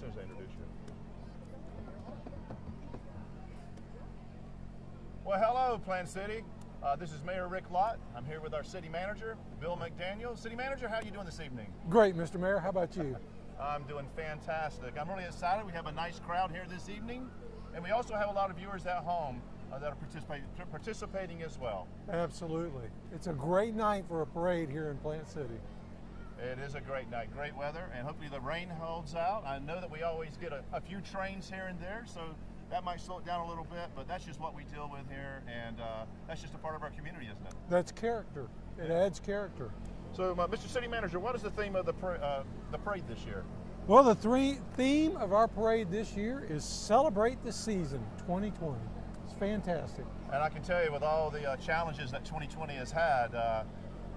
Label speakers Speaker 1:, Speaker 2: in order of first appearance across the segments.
Speaker 1: soon as I introduce you. Well, hello, Plant City. This is Mayor Rick Lott. I'm here with our city manager, Bill McDaniel. City manager, how are you doing this evening?
Speaker 2: Great, Mr. Mayor. How about you?
Speaker 1: I'm doing fantastic. I'm really excited. We have a nice crowd here this evening, and we also have a lot of viewers at home that are participating as well.
Speaker 2: Absolutely. It's a great night for a parade here in Plant City.
Speaker 1: It is a great night, great weather, and hopefully the rain holds out. I know that we always get a few trains here and there, so that might slow it down a little bit, but that's just what we deal with here, and that's just a part of our community, isn't it?
Speaker 2: That's character. It adds character.
Speaker 1: So, Mr. City Manager, what is the theme of the parade this year?
Speaker 2: Well, the theme of our parade this year is Celebrate the Season 2020. It's fantastic.
Speaker 1: And I can tell you, with all the challenges that 2020 has had,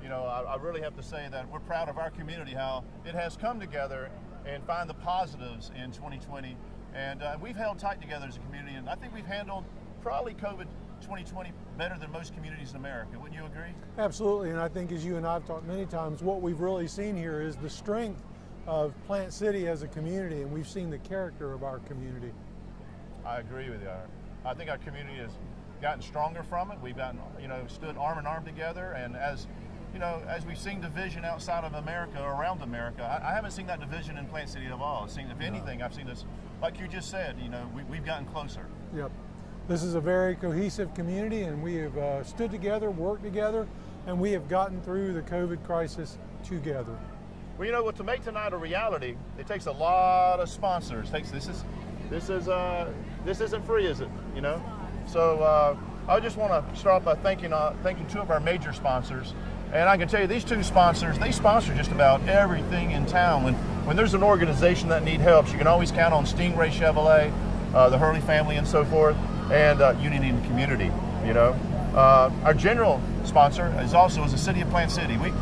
Speaker 1: you know, I really have to say that we're proud of our community, how it has come together and find the positives in 2020. And we've held tight together as a community, and I think we've handled probably COVID 2020 better than most communities in America. Wouldn't you agree?
Speaker 2: Absolutely, and I think as you and I have talked many times, what we've really seen here is the strength of Plant City as a community, and we've seen the character of our community.
Speaker 1: I agree with you. I think our community has gotten stronger from it. We've gotten, you know, stood arm in arm together, and as you know, as we've seen division outside of America or around America, I haven't seen that division in Plant City at all. I've seen, if anything, I've seen this, like you just said, you know, we've gotten closer.
Speaker 2: Yep. This is a very cohesive community, and we have stood together, worked together, and we have gotten through the COVID crisis together.
Speaker 1: Well, you know what, to make tonight a reality, it takes a lot of sponsors. This isn't free, is it? You know, so I just want to start by thanking two of our major sponsors. And I can tell you, these two sponsors, they sponsor just about everything in town. When there's an organization that needs help, you can always count on Stingray Chevrolet, the Hurley family, and so forth, and Unity in the Community. You know, our general sponsor is also the City of Plant City. We're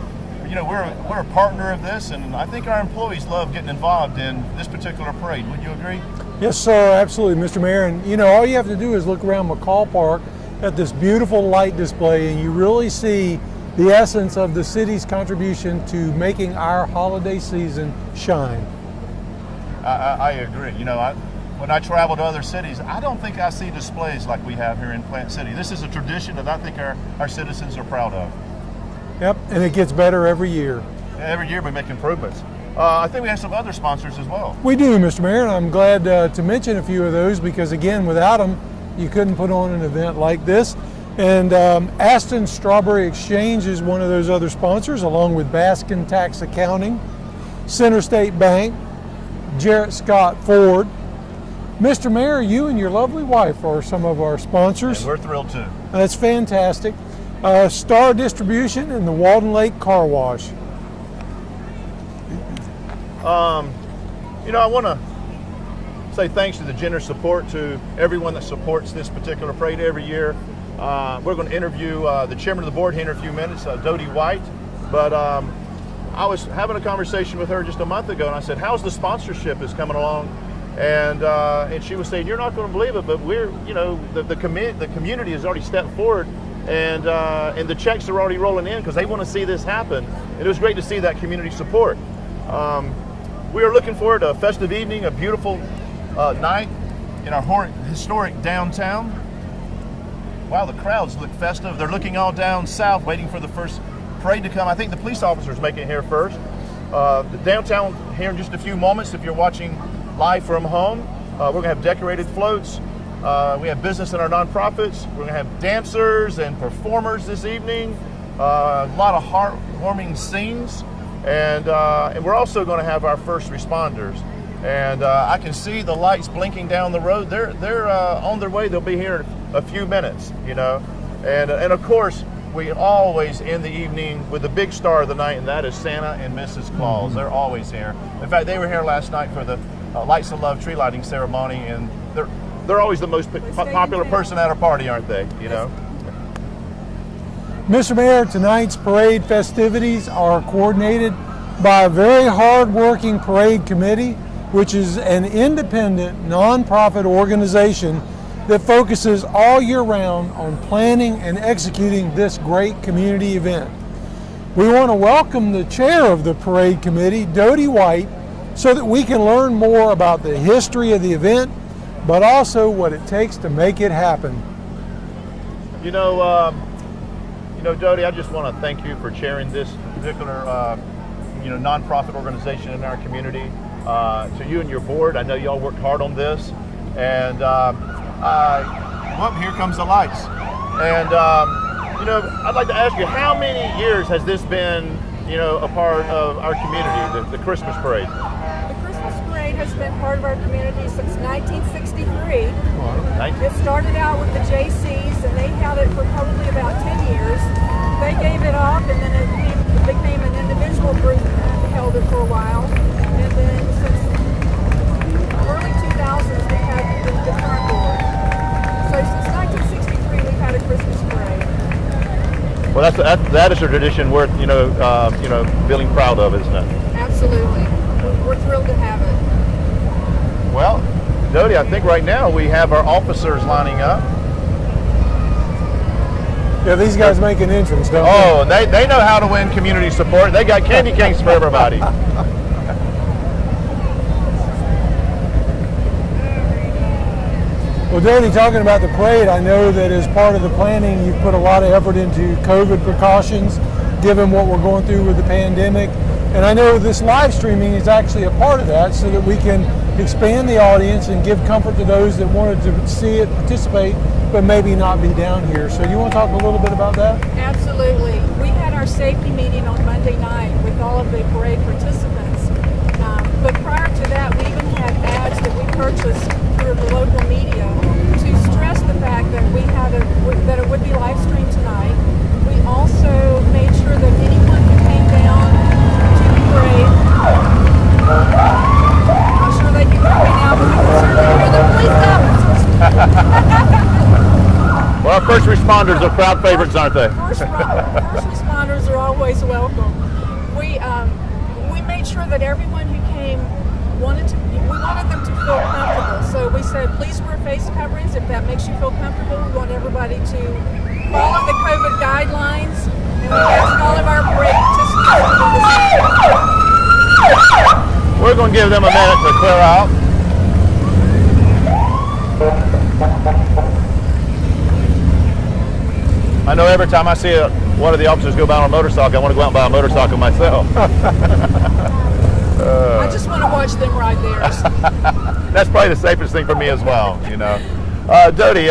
Speaker 1: a partner of this, and I think our employees love getting involved in this particular parade. Would you agree?
Speaker 2: Yes, sir, absolutely, Mr. Mayor. And you know, all you have to do is look around McCall Park at this beautiful light display, and you really see the essence of the city's contribution to making our holiday season shine.
Speaker 1: I agree. You know, when I travel to other cities, I don't think I see displays like we have here in Plant City. This is a tradition that I think our citizens are proud of.
Speaker 2: Yep, and it gets better every year.
Speaker 1: Every year we make improvements. I think we have some other sponsors as well.
Speaker 2: We do, Mr. Mayor, and I'm glad to mention a few of those because, again, without them, you couldn't put on an event like this. And Aston Strawberry Exchange is one of those other sponsors, along with Baskin Tax Accounting, Center State Bank, Jarrett Scott Ford. Mr. Mayor, you and your lovely wife are some of our sponsors.
Speaker 1: And we're thrilled too.
Speaker 2: That's fantastic. Star Distribution and the Walden Lake Car Wash.
Speaker 1: You know, I want to say thanks to the generous support to everyone that supports this particular parade every year. We're going to interview the chairman of the board here in a few minutes, Dodie White. But I was having a conversation with her just a month ago, and I said, "How's the sponsorship is coming along?" And she was saying, "You're not going to believe it, but we're, you know, the community has already stepped forward, and the checks are already rolling in because they want to see this happen." And it was great to see that community support. We are looking forward to a festive evening, a beautiful night in our historic downtown. Wow, the crowds look festive. They're looking all down south, waiting for the first parade to come. I think the police officers make it here first. The downtown here in just a few moments, if you're watching live from home. We're going to have decorated floats. We have business in our nonprofits. We're going to have dancers and performers this evening. A lot of heartwarming scenes. And we're also going to have our first responders. And I can see the lights blinking down the road. They're on their way. They'll be here in a few minutes, you know. And of course, we always end the evening with the big star of the night, and that is Santa and Mrs. Claus. They're always here. In fact, they were here last night for the Lights of Love tree lighting ceremony, and they're always the most popular person at our party, aren't they? You know.
Speaker 2: Mr. Mayor, tonight's parade festivities are coordinated by a very hard-working parade committee, which is an independent, nonprofit organization that focuses all year round on planning and executing this great community event. We want to welcome the chair of the parade committee, Dodie White, so that we can learn more about the history of the event, but also what it takes to make it happen.
Speaker 1: Jody, I just want to thank you for chairing this particular, nonprofit organization in our community. To you and your board, I know y'all worked hard on this, and here comes the lights. And I'd like to ask you, how many years has this been, a part of our community, the Christmas parade?
Speaker 3: The Christmas parade has been part of our community since 1963.
Speaker 1: Wow.
Speaker 3: It started out with the JCs, and they had it for probably about 10 years. They gave it up, and then it became an individual group that held it for a while. And then since early 2000s, we had the current board. So since 1963, we've had a Christmas parade.
Speaker 1: Well, that is a tradition worth feeling proud of, isn't it?
Speaker 3: Absolutely, we're thrilled to have it.
Speaker 1: Well, Jody, I think right now we have our officers lining up.
Speaker 2: Yeah, these guys make an entrance, don't
Speaker 1: Oh, they know how to win community support. They got candy canes for everybody.
Speaker 2: Well, Danny, talking about the parade, I know that as part of the planning, you've put a lot of effort into COVID precautions, given what we're going through with the pandemic. And I know this live streaming is actually a part of that, so that we can expand the audience and give comfort to those that wanted to see it, participate, but maybe not be down here. So you want to talk a little bit about that?
Speaker 3: Absolutely. We had our safety meeting on Monday night with all of the parade participants. But prior to that, we even had ads that we purchased through the local media to stress the fact that that it would be live streamed tonight. We also made sure that anyone who came down to the parade, I'm not sure they can hear me now, but we can certainly hear the police officers.
Speaker 1: Well, first responders are crowd favorites, aren't they?
Speaker 3: First responders are always welcome. We made sure that everyone who came we wanted them to feel comfortable. So we said, please wear face coverings if that makes you feel comfortable. We want everybody to follow the COVID guidelines, and we asked all of our parade participants to do the same.
Speaker 1: We're going to give them a minute to clear out. I know every time I see one of the officers go by on a motorcycle, I want to go out and buy a motorcycle myself.
Speaker 3: I just want to watch them ride theirs.
Speaker 1: That's probably the safest thing for me as well, Dodie,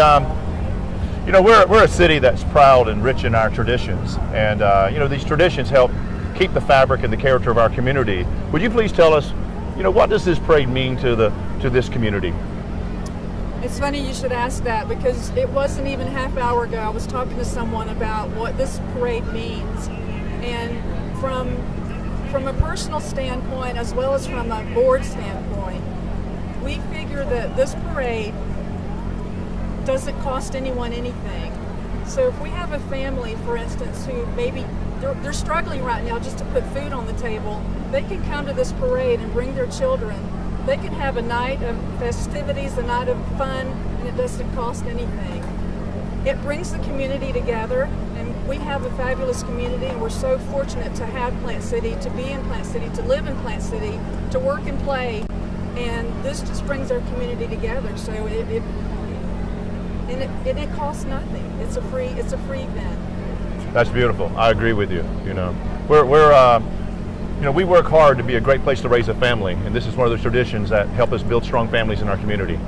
Speaker 1: we're a city that's proud and rich in our traditions, and these traditions help keep the fabric and the character of our community. Would you please tell us, what does this parade mean to this community?
Speaker 3: It's funny you should ask that, because it wasn't even half hour ago I was talking to someone about what this parade means, and from a personal standpoint as well as from a board standpoint, we figure that this parade doesn't cost anyone anything. So if we have a family, for instance, who maybe they're struggling right now just to put food on the table, they can come to this parade and bring their children. They can have a night of festivities, a night of fun, and it doesn't cost anything. It brings the community together, and we have a fabulous community, and we're so fortunate to have Plant City, to be in Plant City, to live in Plant City, to work and play, and this just brings our community together. So it costs nothing. It's a free event.
Speaker 1: That's beautiful. I agree with you. We work hard to be a great place to raise a family, and this is one of those traditions that help us build strong families in our community.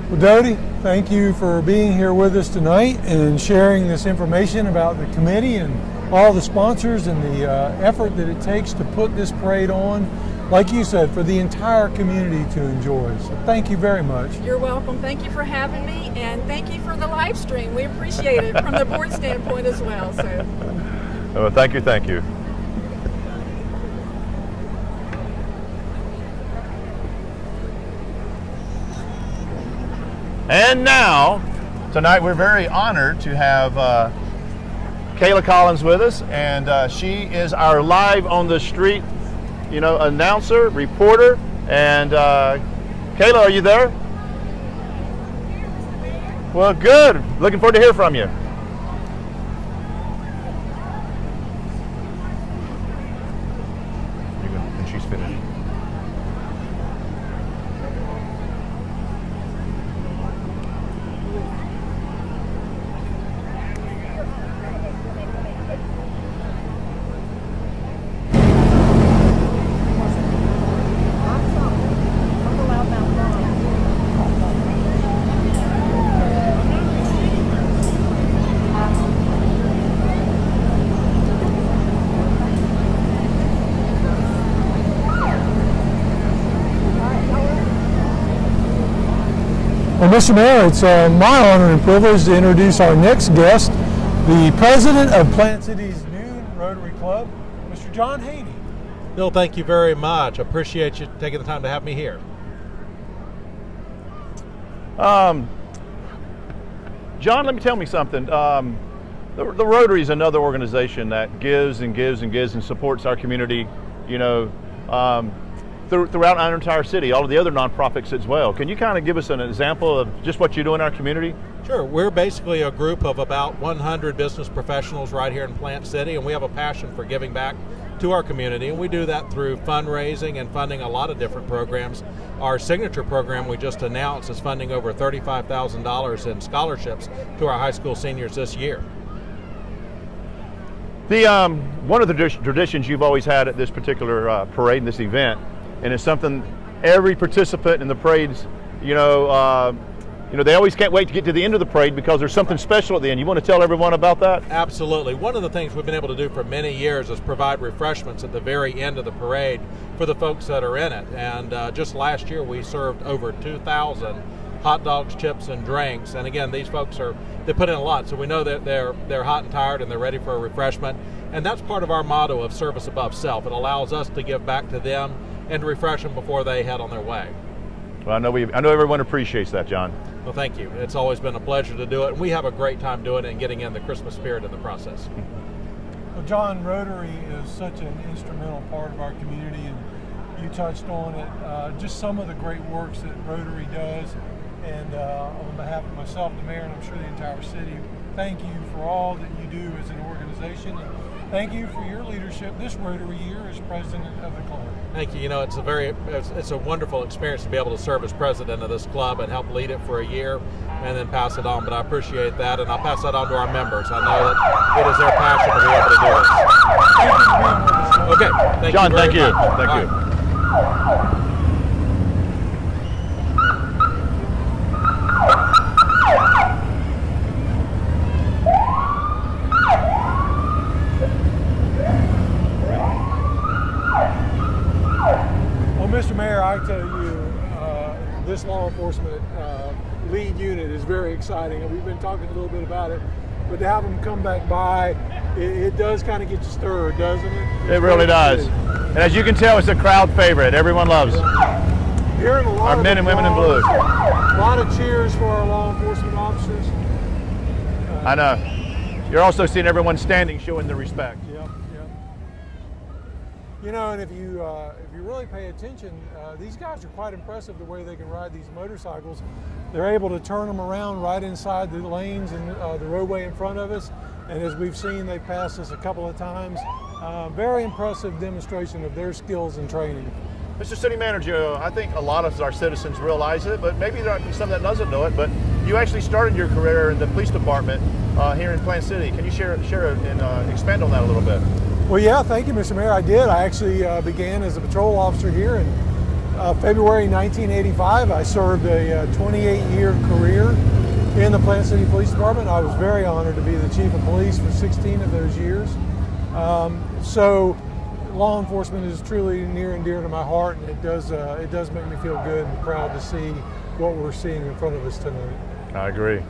Speaker 2: Well, Dodie, thank you for being here with us tonight and sharing this information about the committee and all the sponsors and the effort that it takes to put this parade on, like you said, for the entire community to enjoy. So thank you very much.
Speaker 3: You're welcome. Thank you for having me, and thank you for the live stream. We appreciate it from the board standpoint as well. So.
Speaker 1: Well, thank you. And now, tonight we're very honored to have Kayla Collins with us, and she is our live on the street, announcer, reporter. And Kayla, are you there? Well, good. Looking forward to hear from you.
Speaker 2: Well, Mr. Mayor, it's my honor and privilege to introduce our next guest, the president of Plant City's new Rotary Club, Mr. John Haney.
Speaker 4: Bill, thank you very much. Appreciate you taking the time to have me here.
Speaker 1: John, let me tell me something. The Rotary is another organization that gives and gives and gives and supports our community, throughout our entire city, all of the other nonprofits as well. Can you kind of give us an example of just what you do in our community?
Speaker 4: Sure. We're basically a group of about 100 business professionals right here in Plant City, and we have a passion for giving back to our community, and we do that through fundraising and funding a lot of different programs. Our signature program we just announced is funding over $35,000 in scholarships to our high school seniors this year.
Speaker 1: One of the traditions you've always had at this particular parade and this event, and it's something every participant in the parades, they always can't wait to get to the end of the parade because there's something special at the end. You want to tell everyone about that?
Speaker 4: Absolutely. One of the things we've been able to do for many years is provide refreshments at the very end of the parade for the folks that are in it. And just last year we served over 2,000 hot dogs, chips, and drinks. And again, these folks they put in a lot, so we know that they're hot and tired and they're ready for a refreshment. And that's part of our motto of service above self. It allows us to give back to them and to refresh them before they head on their way.
Speaker 1: Well, I know everyone appreciates that, John.
Speaker 4: Well, thank you. It's always been a pleasure to do it, and we have a great time doing it and getting in the Christmas spirit in the process.
Speaker 2: Well, John, Rotary is such an instrumental part of our community, and you touched on it. Just some of the great works that Rotary does, and on behalf of myself, the mayor, and I'm sure the entire city, thank you for all that you do as an organization, and thank you for your leadership this Rotary year as president of the club.
Speaker 4: Thank you. It's a wonderful experience to be able to serve as president of this club and help lead it for a year and then pass it on. But I appreciate that, and I'll pass that on to our members. I know that it is their passion to be able to do it. Okay. Thank
Speaker 1: John,
Speaker 4: you very
Speaker 1: thank you.
Speaker 4: much.
Speaker 1: Thank you.
Speaker 2: Mr. Mayor, I tell you, this law enforcement lead unit is very exciting, and we've been talking a little bit about it, but to have them come back by, it does kind of get you stirred, doesn't it?
Speaker 1: It really does. And as you can tell, it's a crowd favorite. Everyone loves
Speaker 2: Hearing a lot
Speaker 1: our
Speaker 2: of
Speaker 1: men and women in blue.
Speaker 2: A lot of cheers for our law enforcement officers.
Speaker 1: I know. You're also seeing everyone standing, showing their respect.
Speaker 2: Yep. And if you really pay attention, these guys are quite impressive the way they can ride these motorcycles. They're able to turn them around right inside the lanes and the roadway in front of us. And as we've seen, they passed us a couple of times. Very impressive demonstration of their skills and training.
Speaker 1: Mr. City Manager, I think a lot of our citizens realize it, but maybe there are some that doesn't know it, but you actually started your career in the police department here in Plant City. Can you share and expand on that a little bit?
Speaker 2: Well, yeah, thank you, Mr. Mayor. I did. I actually began as a patrol officer here in February 1985. I served a 28-year career in the Plant City Police Department. I was very honored to be the chief of police for 16 of those years. So law enforcement is truly near and dear to my heart, and it does make me feel good and proud to see what we're seeing in front of us tonight.
Speaker 1: I agree.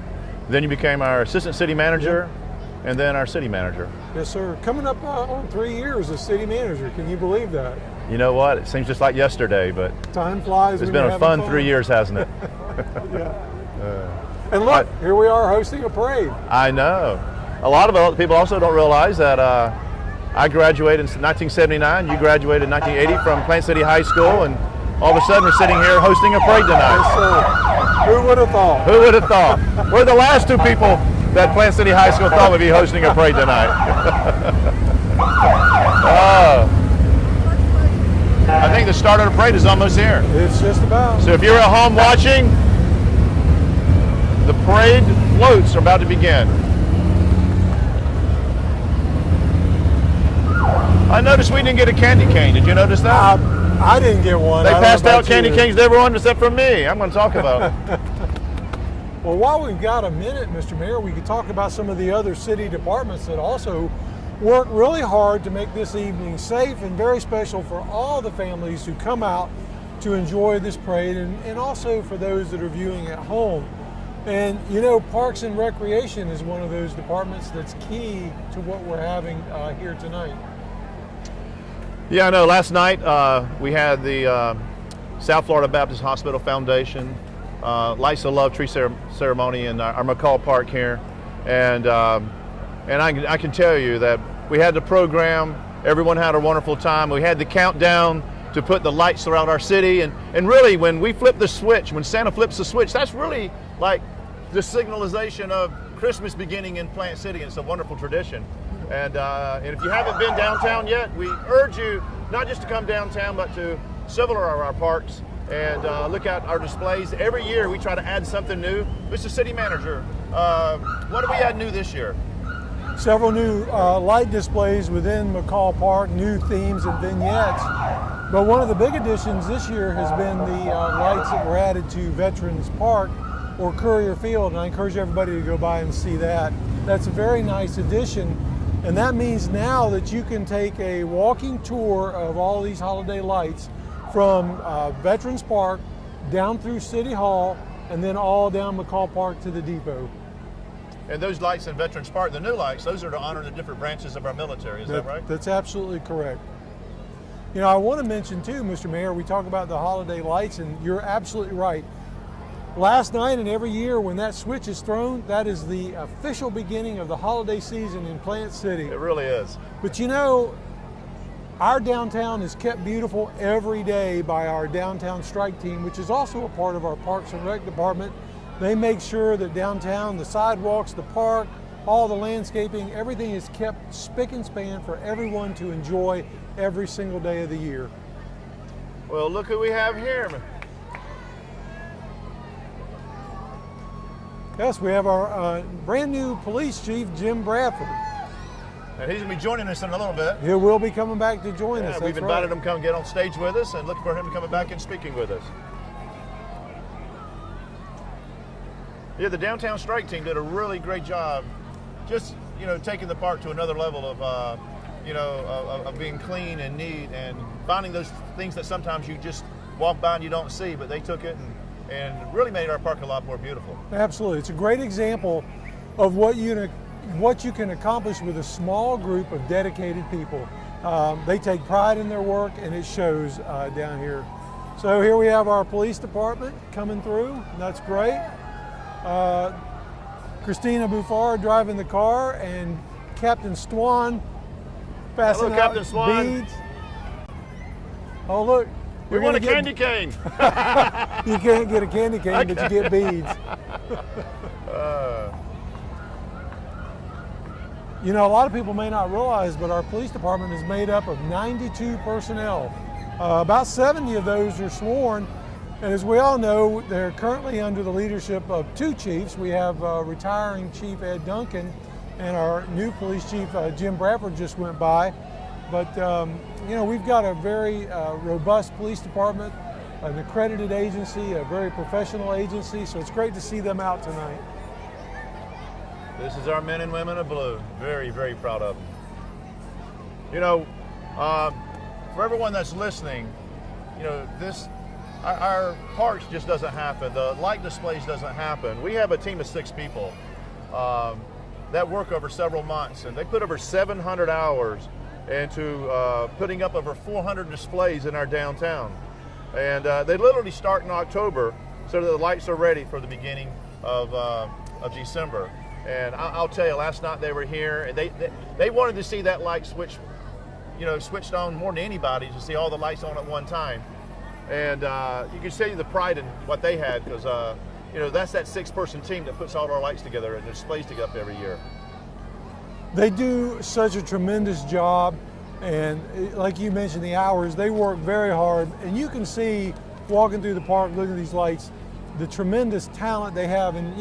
Speaker 1: Then you became our assistant city manager. Yep. And then our city manager.
Speaker 2: Yes, sir. Coming up on 3 years as city manager. Can you believe that?
Speaker 1: You know what? It seems just like yesterday, but
Speaker 2: time flies.
Speaker 1: It's been a fun 3 years, hasn't it?
Speaker 2: Yeah. And look, here we are hosting a parade.
Speaker 1: I know. A lot of people also don't realize that I graduated in 1979. You graduated in 1980 from Plant City High School, and all of a sudden we're sitting here hosting a parade tonight.
Speaker 2: Yes, sir. Who would have thought?
Speaker 1: Who would have thought? We're the last two people that Plant City High School thought would be hosting a parade tonight. I think the start of the parade is almost here.
Speaker 2: It's just about.
Speaker 1: So if you're at home watching, the parade floats are about to begin. I noticed we didn't get a candy cane. Did you notice that?
Speaker 2: I didn't get one.
Speaker 1: They passed out candy canes to everyone except for me. I'm going to talk about it.
Speaker 2: Well, while we've got a minute, Mr. Mayor, we could talk about some of the other city departments that also work really hard to make this evening safe and very special for all the families who come out to enjoy this parade, and also for those that are viewing at home. And you know, Parks and Recreation is one of those departments that's key to what we're having here tonight.
Speaker 1: Yeah, I know. Last night we had the South Florida Baptist Hospital Foundation Lights of Love tree ceremony in our McCall Park here, and I can tell you that we had the program. Everyone had a wonderful time. We had the countdown to put the lights throughout our city, and really when we flip the switch, when Santa flips the switch, that's really like the signalization of Christmas beginning in Plant City. It's a wonderful tradition. And if you haven't been downtown yet, we urge you not just to come downtown, but to several of our parks and look at our displays. Every year we try to add something new. Mr. City Manager, what do we add new this year?
Speaker 2: Several new light displays within McCall Park, new themes and vignettes. But one of the big additions this year has been the lights that were added to Veterans Park or Courier Field, and I encourage everybody to go by and see that. That's a very nice addition, and that means now that you can take a walking tour of all these holiday lights from Veterans Park down through City Hall and then all down McCall Park to the depot.
Speaker 1: And those lights in Veterans Park, the new lights, those are to honor the different branches of our military, is that right?
Speaker 2: That's absolutely correct. You know, I want to mention too, Mr. Mayor, we talk about the holiday lights, and you're absolutely right. Last night and every year when that switch is thrown, that is the official beginning of the holiday season in Plant City.
Speaker 1: It really is.
Speaker 2: But you know, our downtown is kept beautiful every day by our downtown strike team, which is also a part of our Parks and Rec department. They make sure that downtown, the sidewalks, the park, all the landscaping, everything is kept spick and span for everyone to enjoy every single day of the year.
Speaker 1: Well, look who we have here.
Speaker 2: Yes, we have our brand new police chief, Jim Bradford.
Speaker 1: And he's going to be joining us in a little bit.
Speaker 2: He will be coming back to join us.
Speaker 1: We've invited him to come get on stage with us and looking for him to come back and speaking with us. Yeah, the downtown strike team did a really great job, just taking the park to another level of of being clean and neat and finding those things that sometimes you just walk by and you don't see, but they took it and really made our park a lot more beautiful.
Speaker 2: Absolutely, it's a great example of what you can accomplish with a small group of dedicated people. They take pride in their work, and it shows down here. So here we have our police department coming through, and that's great. Christina Buffard driving the car, and Captain Swan passing out
Speaker 1: Captain Swan.
Speaker 2: beads. Oh look,
Speaker 1: we want a candy cane.
Speaker 2: You can't get a candy cane, but you get beads. You know, a lot of people may not realize, but our police department is made up of 92 personnel. About 70 of those are sworn. And as we all know, they're currently under the leadership of two chiefs. We have retiring Chief Ed Duncan, and our new police chief, Jim Bradford, just went by. But, we've got a very robust police department, an accredited agency, a very professional agency, so it's great to see them out tonight.
Speaker 1: This is our men and women of blue. Very, very proud of them. For everyone that's listening, our parks just doesn't happen. The light displays doesn't happen. We have a team of 6 people that work over several months, and they put over 700 hours into putting up over 400 displays in our downtown. And they literally start in October so that the lights are ready for the beginning of December. And I'll tell you, last night they were here, and they wanted to see that light switched on more than anybody, to see all the lights on at one time. And you can see the pride in what they had, because that's that 6-person team that puts all our lights together and displays together every year.
Speaker 2: They do such a tremendous job, and like you mentioned, the hours, they work very hard, and you can see walking through the park, looking at these lights, the tremendous talent they have. And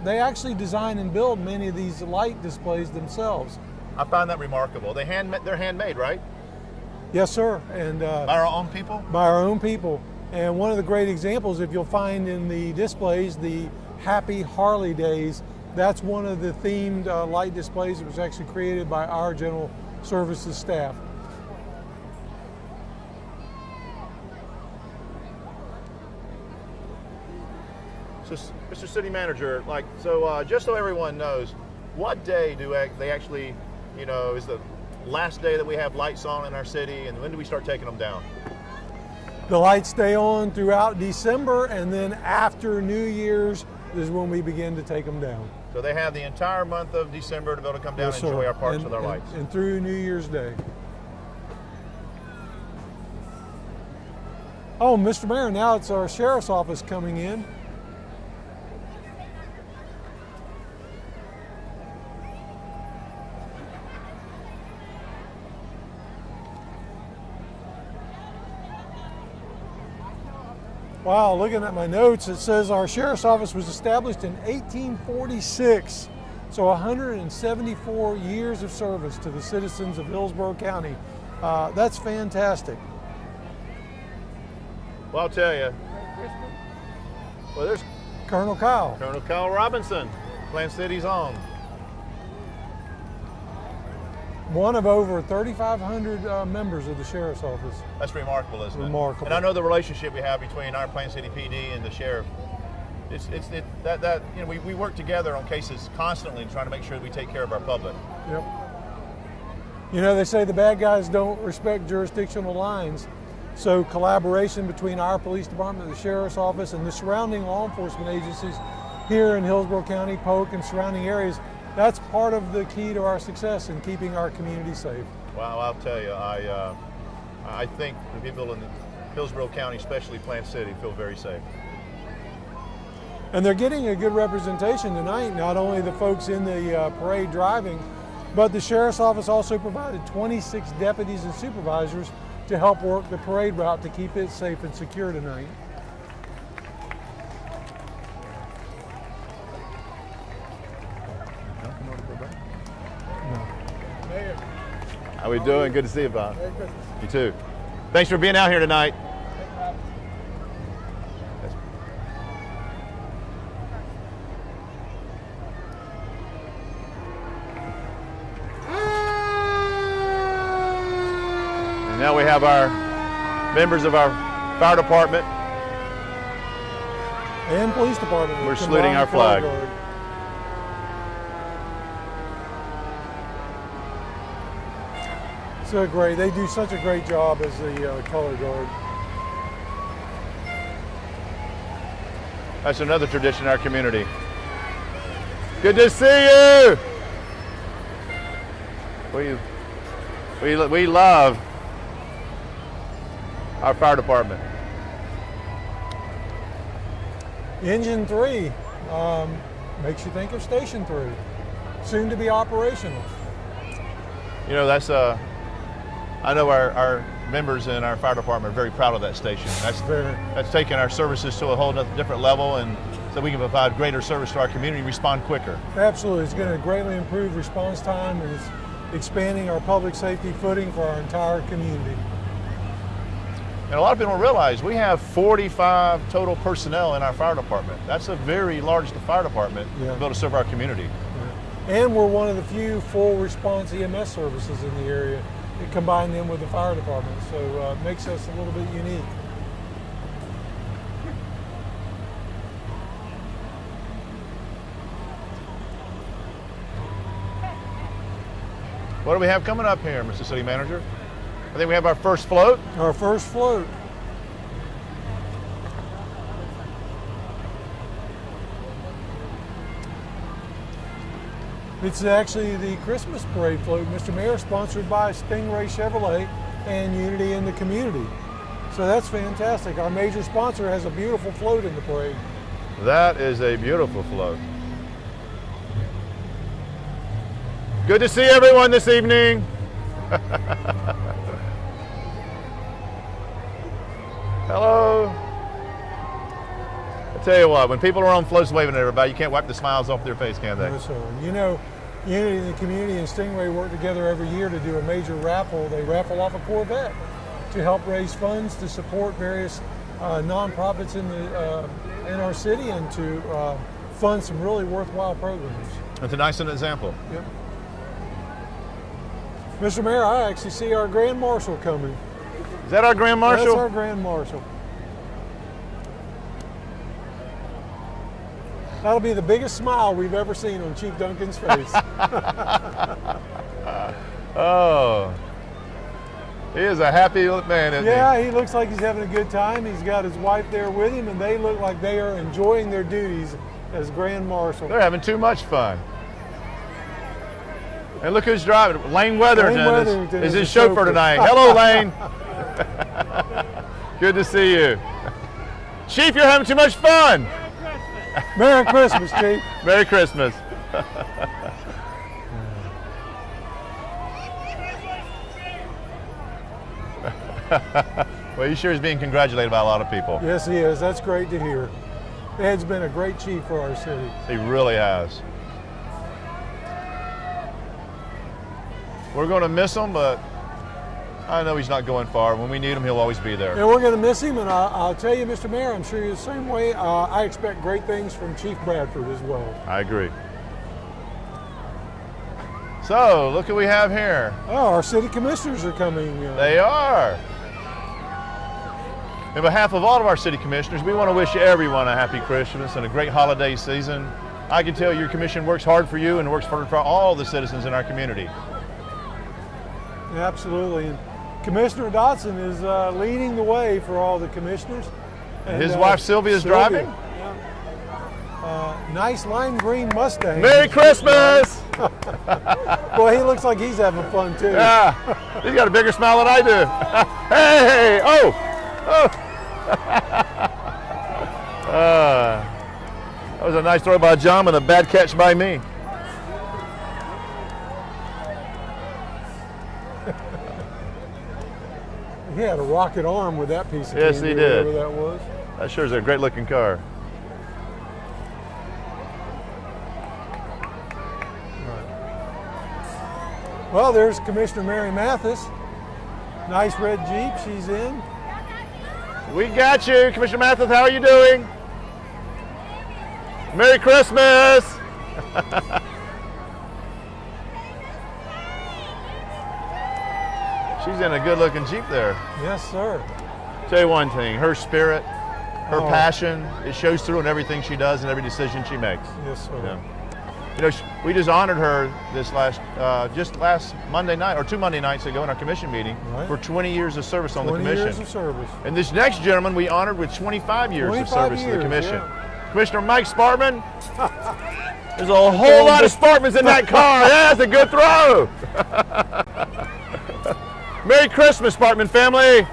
Speaker 2: they actually design and build many of these light displays themselves.
Speaker 1: I find that remarkable. They're handmade, right?
Speaker 2: Yes, sir. And
Speaker 1: by our own people?
Speaker 2: By our own people. And one of the great examples, if you'll find in the displays, the Happy Harley Days, that's one of the themed light displays that was actually created by our General Services staff.
Speaker 1: So, Mr. City Manager, just so everyone knows, what day do they actually, is the last day that we have lights on in our city, and when do we start taking them down?
Speaker 2: The lights stay on throughout December, and then after New Year's is when we begin to take them down.
Speaker 1: So they have the entire month of December to be able to come down
Speaker 2: Yes,
Speaker 1: and enjoy
Speaker 2: sir.
Speaker 1: our parks with our lights.
Speaker 2: And through New Year's Day. Oh, Mr. Mayor, now it's our sheriff's office coming in. Wow, looking at my notes, it says our sheriff's office was established in 1846. So 174 years of service to the citizens of Hillsborough County. That's fantastic.
Speaker 1: Well, I'll tell you. Well, there's
Speaker 2: Colonel Kyle.
Speaker 1: Colonel Kyle Robinson, Plant City's own.
Speaker 2: One of over 3,500 members of the sheriff's office.
Speaker 1: That's remarkable, isn't it?
Speaker 2: Remarkable.
Speaker 1: And I know the relationship we have between our Plant City PD and the sheriff. We work together on cases constantly, trying to make sure that we take care of our public.
Speaker 2: Yep. They say the bad guys don't respect jurisdictional lines. So collaboration between our police department, the sheriff's office, and the surrounding law enforcement agencies here in Hillsborough County, Polk, and surrounding areas, that's part of the key to our success in keeping our community safe.
Speaker 1: Well, I'll tell you, I think the people in Hillsborough County, especially Plant City, feel very safe.
Speaker 2: And they're getting a good representation tonight, not only the folks in the parade driving, but the sheriff's office also provided 26 deputies and supervisors to help work the parade route to keep it safe and secure tonight.
Speaker 1: How we doing? Good to see you, Bob. You too. Thanks for being out here tonight. And now we have our members of our fire department.
Speaker 2: And police department.
Speaker 1: We're saluting our flag.
Speaker 2: So great. They do such a great job as the color guard.
Speaker 1: That's another tradition in our community. Good to see you. We love our fire department.
Speaker 2: Engine 3 makes you think of Station 3, soon to be operational.
Speaker 1: That's I know our members in our fire department are very proud of that station. That's taken our services to a whole different level, and so we can provide greater service to our community and respond quicker.
Speaker 2: Absolutely. It's going to greatly improve response time, and it's expanding our public safety footing for our entire community.
Speaker 1: And a lot of people don't realize we have 45 total personnel in our fire department. That's a very large fire department to be able to serve our community.
Speaker 2: Yeah. And we're one of the few full response EMS services in the area. It combined them with the fire department, so it makes us a little bit unique.
Speaker 1: What do we have coming up here, Mr. City Manager? I think we have our first float.
Speaker 2: Our first float. It's actually the Christmas parade float, Mr. Mayor, sponsored by Stingray Chevrolet and Unity in the Community. So that's fantastic. Our major sponsor has a beautiful float in the parade.
Speaker 1: That is a beautiful float. Good to see everyone this evening. Hello. I tell you what, when people are on floats waving at everybody, you can't wipe the smiles off their face, can they?
Speaker 2: No, sir. Unity in the Community and Stingray work together every year to do a major raffle. They raffle off a Corvette to help raise funds to support various nonprofits in our city and to fund some really worthwhile programs.
Speaker 1: That's a nice example.
Speaker 2: Yep. Mr. Mayor, I actually see our Grand Marshal coming.
Speaker 1: Is that our Grand Marshal?
Speaker 2: That's our Grand Marshal. That'll be the biggest smile we've ever seen on Chief Duncan's face.
Speaker 1: Oh, he is a happy man, isn't
Speaker 2: Yeah, he looks like he's having a good time. He's got his wife there with him, and they look like they are enjoying their duties as Grand Marshal.
Speaker 1: They're having too much fun. And look who's driving. Lane Weatherington is his chauffeur tonight. Hello, Lane. Good to see you. Chief, you're having too much fun.
Speaker 2: Merry Christmas, Chief.
Speaker 1: Merry Christmas. Well, he sure is being congratulated by a lot of people.
Speaker 2: Yes, he is. That's great to hear. Ed's been a great chief for our city.
Speaker 1: He really has. We're going to miss him, but I know he's not going far. When we need him, he'll always be there.
Speaker 2: And we're going to miss him, and I'll tell you, Mr. Mayor, I'm sure you're the same way. I expect great things from Chief Bradford as well.
Speaker 1: I agree. So, look what we have here.
Speaker 2: Oh, our city commissioners are coming.
Speaker 1: They are. On behalf of all of our city commissioners, we want to wish everyone a happy Christmas and a great holiday season. I can tell your commission works hard for you and works hard for all the citizens in our community.
Speaker 2: Absolutely. And Commissioner Dotson is leading the way for all the commissioners. And
Speaker 1: his wife Sylvia is driving.
Speaker 2: Yeah. Nice lime green Mustang.
Speaker 1: Merry Christmas!
Speaker 2: Well, he looks like he's having fun too.
Speaker 1: Yeah, he's got a bigger smile than I do. Hey, oh! That was a nice throw by John and a bad catch by me.
Speaker 2: He had a rocket arm with that piece of
Speaker 1: Yes,
Speaker 2: candy,
Speaker 1: he did.
Speaker 2: whatever that was.
Speaker 1: That sure is a great looking car.
Speaker 2: Well, there's Commissioner Mary Mathis. Nice red Jeep she's in.
Speaker 1: We got you, Commissioner Mathis. How are you doing? Merry Christmas! She's in a good-looking Jeep there.
Speaker 2: Yes, sir.
Speaker 1: Tell you one thing, her spirit, her passion, it shows through in everything she does and every decision she makes.
Speaker 2: Yes, sir.
Speaker 1: Yeah. You know, we just honored her this just last Monday night, or 2 Monday nights ago in our commission meeting, for 20 years of service on the
Speaker 2: 20
Speaker 1: commission.
Speaker 2: years of service.
Speaker 1: And this next gentleman we honored with 25 years of service to the commission.
Speaker 2: Yeah.
Speaker 1: Commissioner Mike Spartman. There's a whole lot of Spartmans in that car. Yeah, that's a good throw. Merry Christmas, Spartman family.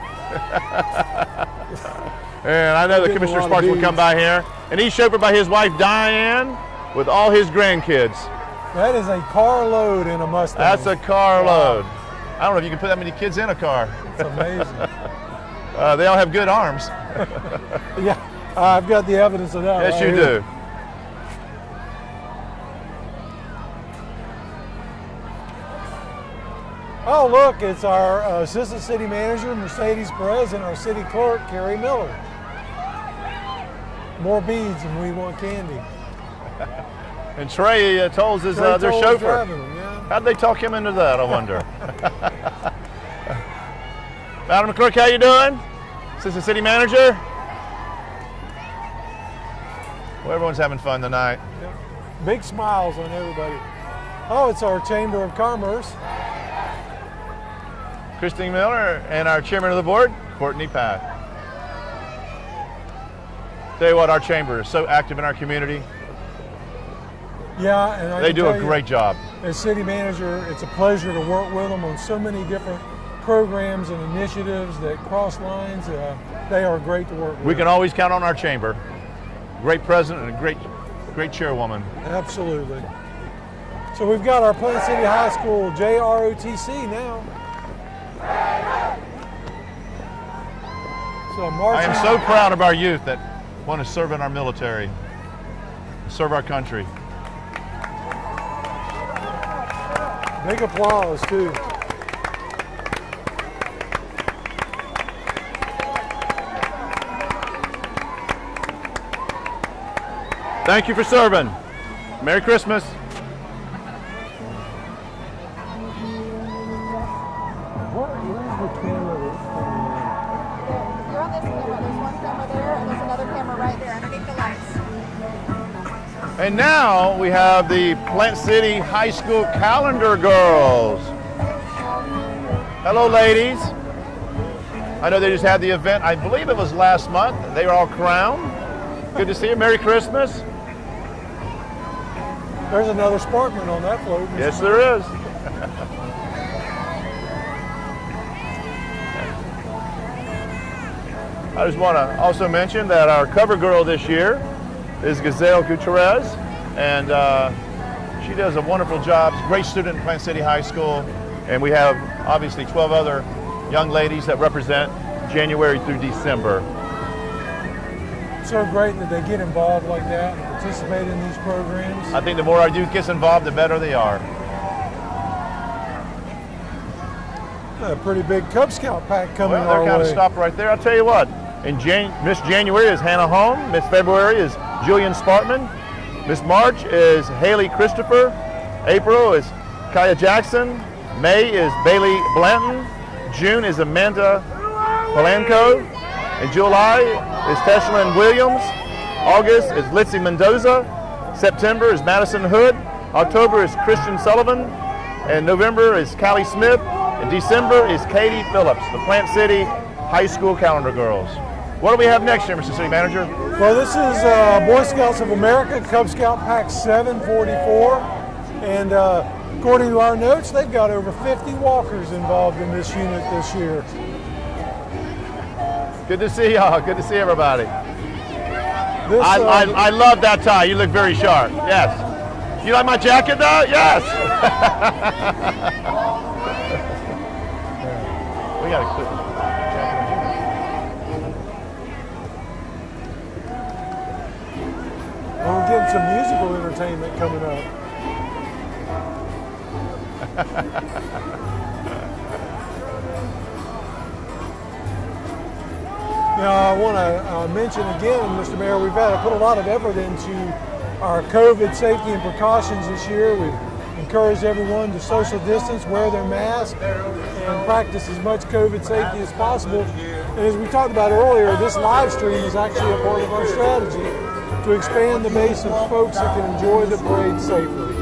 Speaker 1: And I know the Commissioner Sparks will come by here. And he's chauffeured by his wife, Diane, with all his grandkids.
Speaker 2: That is a carload in a Mustang.
Speaker 1: That's a carload. I don't know if you can put that many kids in a car.
Speaker 2: It's amazing.
Speaker 1: They all have good arms.
Speaker 2: Yeah, I've got the evidence of that.
Speaker 1: Yes,
Speaker 2: right
Speaker 1: you
Speaker 2: here.
Speaker 1: do.
Speaker 2: Oh, look, it's our Assistant City Manager, Mercedes Perez, and our City Clerk, Carrie Miller. More beads and we want candy.
Speaker 1: And Trey Tolles is their
Speaker 2: Trey Tolles
Speaker 1: chauffeur.
Speaker 2: driving them, yeah.
Speaker 1: How'd they talk him into that, I wonder? Madam Clerk, how you doing? Assistant City Manager? Well, everyone's having fun tonight.
Speaker 2: Yeah. Big smiles on everybody. Oh, it's our Chamber of Commerce.
Speaker 1: Christine Miller and our Chairman of the Board, Courtney Pat. Tell you what, our chamber is so active in our community.
Speaker 2: Yeah, and
Speaker 1: they do a great job.
Speaker 2: As City Manager, it's a pleasure to work with them on so many different programs and initiatives that cross lines. They are great to work with.
Speaker 1: We can always count on our chamber. Great president and a great chairwoman.
Speaker 2: Absolutely. So we've got our Plant City High School JROTC now. So
Speaker 1: I am so proud of our youth that want to serve in our military, serve our country.
Speaker 2: Big applause too.
Speaker 1: Thank you for serving. Merry Christmas.
Speaker 2: What is the camera that's coming
Speaker 5: You're on this camera. There's one camera there, and there's another camera right there underneath the lights.
Speaker 1: And now we have the Plant City High School Calendar Girls. Hello, ladies. I know they just had the event, I believe it was last month. They were all crowned. Good to see you. Merry Christmas.
Speaker 2: There's another Sparkman on that float.
Speaker 1: Yes, there is. I just want to also mention that our cover girl this year is Gazelle Gutierrez, and she does a wonderful job. She's a great student at Plant City High School, and we have obviously 12 other young ladies that represent January through December.
Speaker 2: So great that they get involved like that and participate in these programs.
Speaker 1: I think the more our youth gets involved, the better they are.
Speaker 2: A pretty big Cub Scout pack coming
Speaker 1: Well,
Speaker 2: our
Speaker 1: they're kind of
Speaker 2: way.
Speaker 1: stopped right there. I'll tell you what, Miss January is Hannah Holm, Miss February is Julian Spartman, Miss March is Haley Christopher, April is Kaya Jackson, May is Bailey Blanton, June is Amanda Polanco, in July is Teshlyn Williams, August is Litzy Mendoza, September is Madison Hood, October is Christian Sullivan, and November is Callie Smith, and December is Katie Phillips, the Plant City High School Calendar Girls. What do we have next here, Mr. City Manager?
Speaker 2: Well, this is Boy Scouts of America, Cub Scout Pack 744, and according to our notes, they've got over 50 walkers involved in this unit this year.
Speaker 1: Good to see y'all. Good to see everybody.
Speaker 2: This,
Speaker 1: I love that tie. You look very sharp. Yes. You like my jacket though? Yes. We got to clip this jacket on
Speaker 2: we're getting some musical entertainment coming up. Now, I want to mention again, Mr. Mayor, we've had to put a lot of effort into our COVID safety and precautions this year. We've encouraged everyone to social distance, wear their mask, and practice as much COVID safety as possible. And as we talked about earlier, this live stream is actually a part of our strategy to expand the base of folks that can enjoy the parade safely.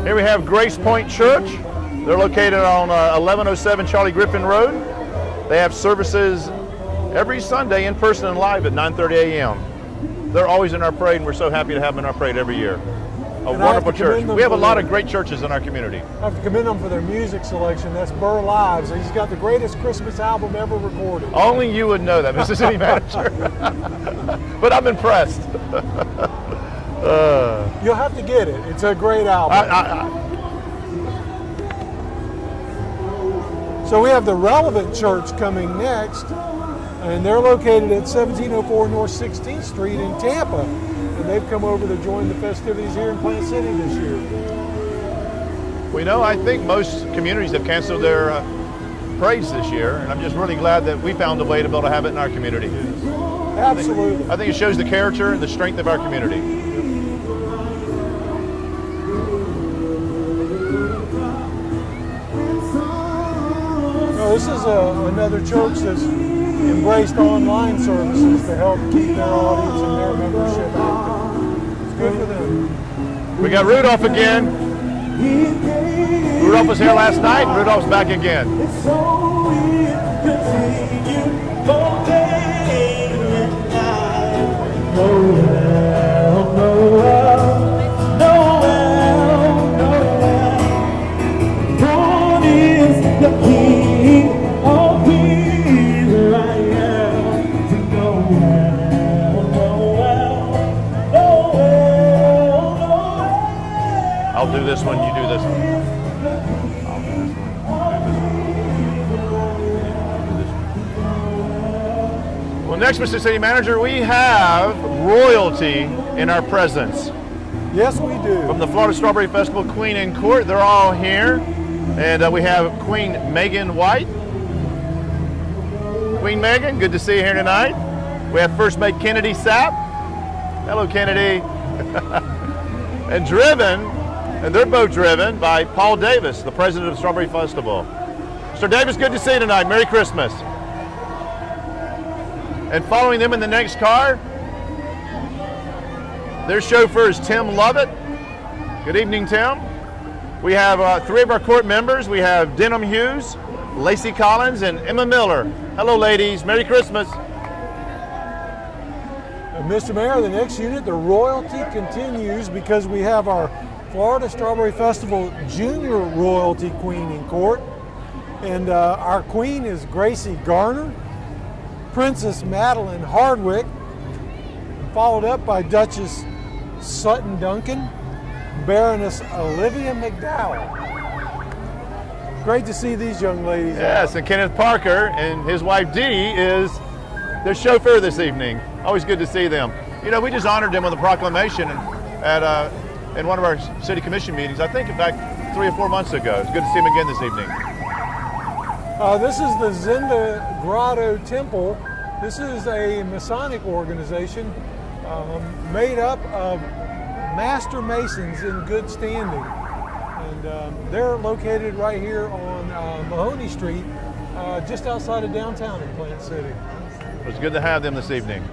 Speaker 1: Here we have Grace Point Church. They're located on 1107 Charlie Griffin Road. They have services every Sunday in person and live at 9:30 a.m. They're always in our parade, and we're so happy to have them in our parade every year. A wonderful church. We have a lot of great churches in our community.
Speaker 2: I have to commend them for their music selection. That's Burr Lives. He's got the greatest Christmas album ever recorded.
Speaker 1: Only you would know that, Mr. City Manager. But I'm impressed.
Speaker 2: You'll have to get it. It's a great album. So we have the Relevant Church coming next, and they're located at 1704 North 16th Street in Tampa. And they've come over to join the festivities here in Plant City this year.
Speaker 1: We know, I think most communities have canceled their parades this year, and I'm just really glad that we found a way to be able to have it in our community.
Speaker 2: Absolutely.
Speaker 1: I think it shows the character and the strength of our community.
Speaker 2: This is another church that's embraced online services to help keep their audience and their membership active. It's good for them.
Speaker 1: We got Rudolph again. Rudolph was here last night, and Rudolph's back again. I'll do this one, you do this one. I'll do this one, do this one. Well, next, Mr. City Manager, we have royalty in our presence.
Speaker 2: Yes, we do.
Speaker 1: From the Florida Strawberry Festival, Queen and Court, they're all here. And we have Queen Megan White. Queen Megan, good to see you here tonight. We have First Mate Kennedy Sapp. Hello, Kennedy. And they're both driven by Paul Davis, the president of the Strawberry Festival. Mr. Davis, good to see you tonight. Merry Christmas. And following them in the next car Their chauffeur is Tim Lovett. Good evening, Tim. We have 3 of our court members. We have Denham Hughes, Lacey Collins, and Emma Miller. Hello, ladies. Merry Christmas.
Speaker 2: Mr. Mayor, the next unit, the royalty continues because we have our Florida Strawberry Festival Junior Royalty Queen in court. And our queen is Gracie Garner, Princess Madeline Hardwick, followed up by Duchess Sutton Duncan, Baroness Olivia McDowell. Great to see these young ladies.
Speaker 1: Yes, and Kenneth Parker and his wife Dee is their chauffeur this evening. Always good to see them. You know, we just honored them with a proclamation in one of our city commission meetings, I think back 3 or 4 months ago. It's good to see them again this evening.
Speaker 2: This is the Zenda Grotto Temple. This is a Masonic organization made up of master masons in good standing. And they're located right here on Mahoney Street, just outside of downtown in Plant City.
Speaker 1: It's good to have them this evening.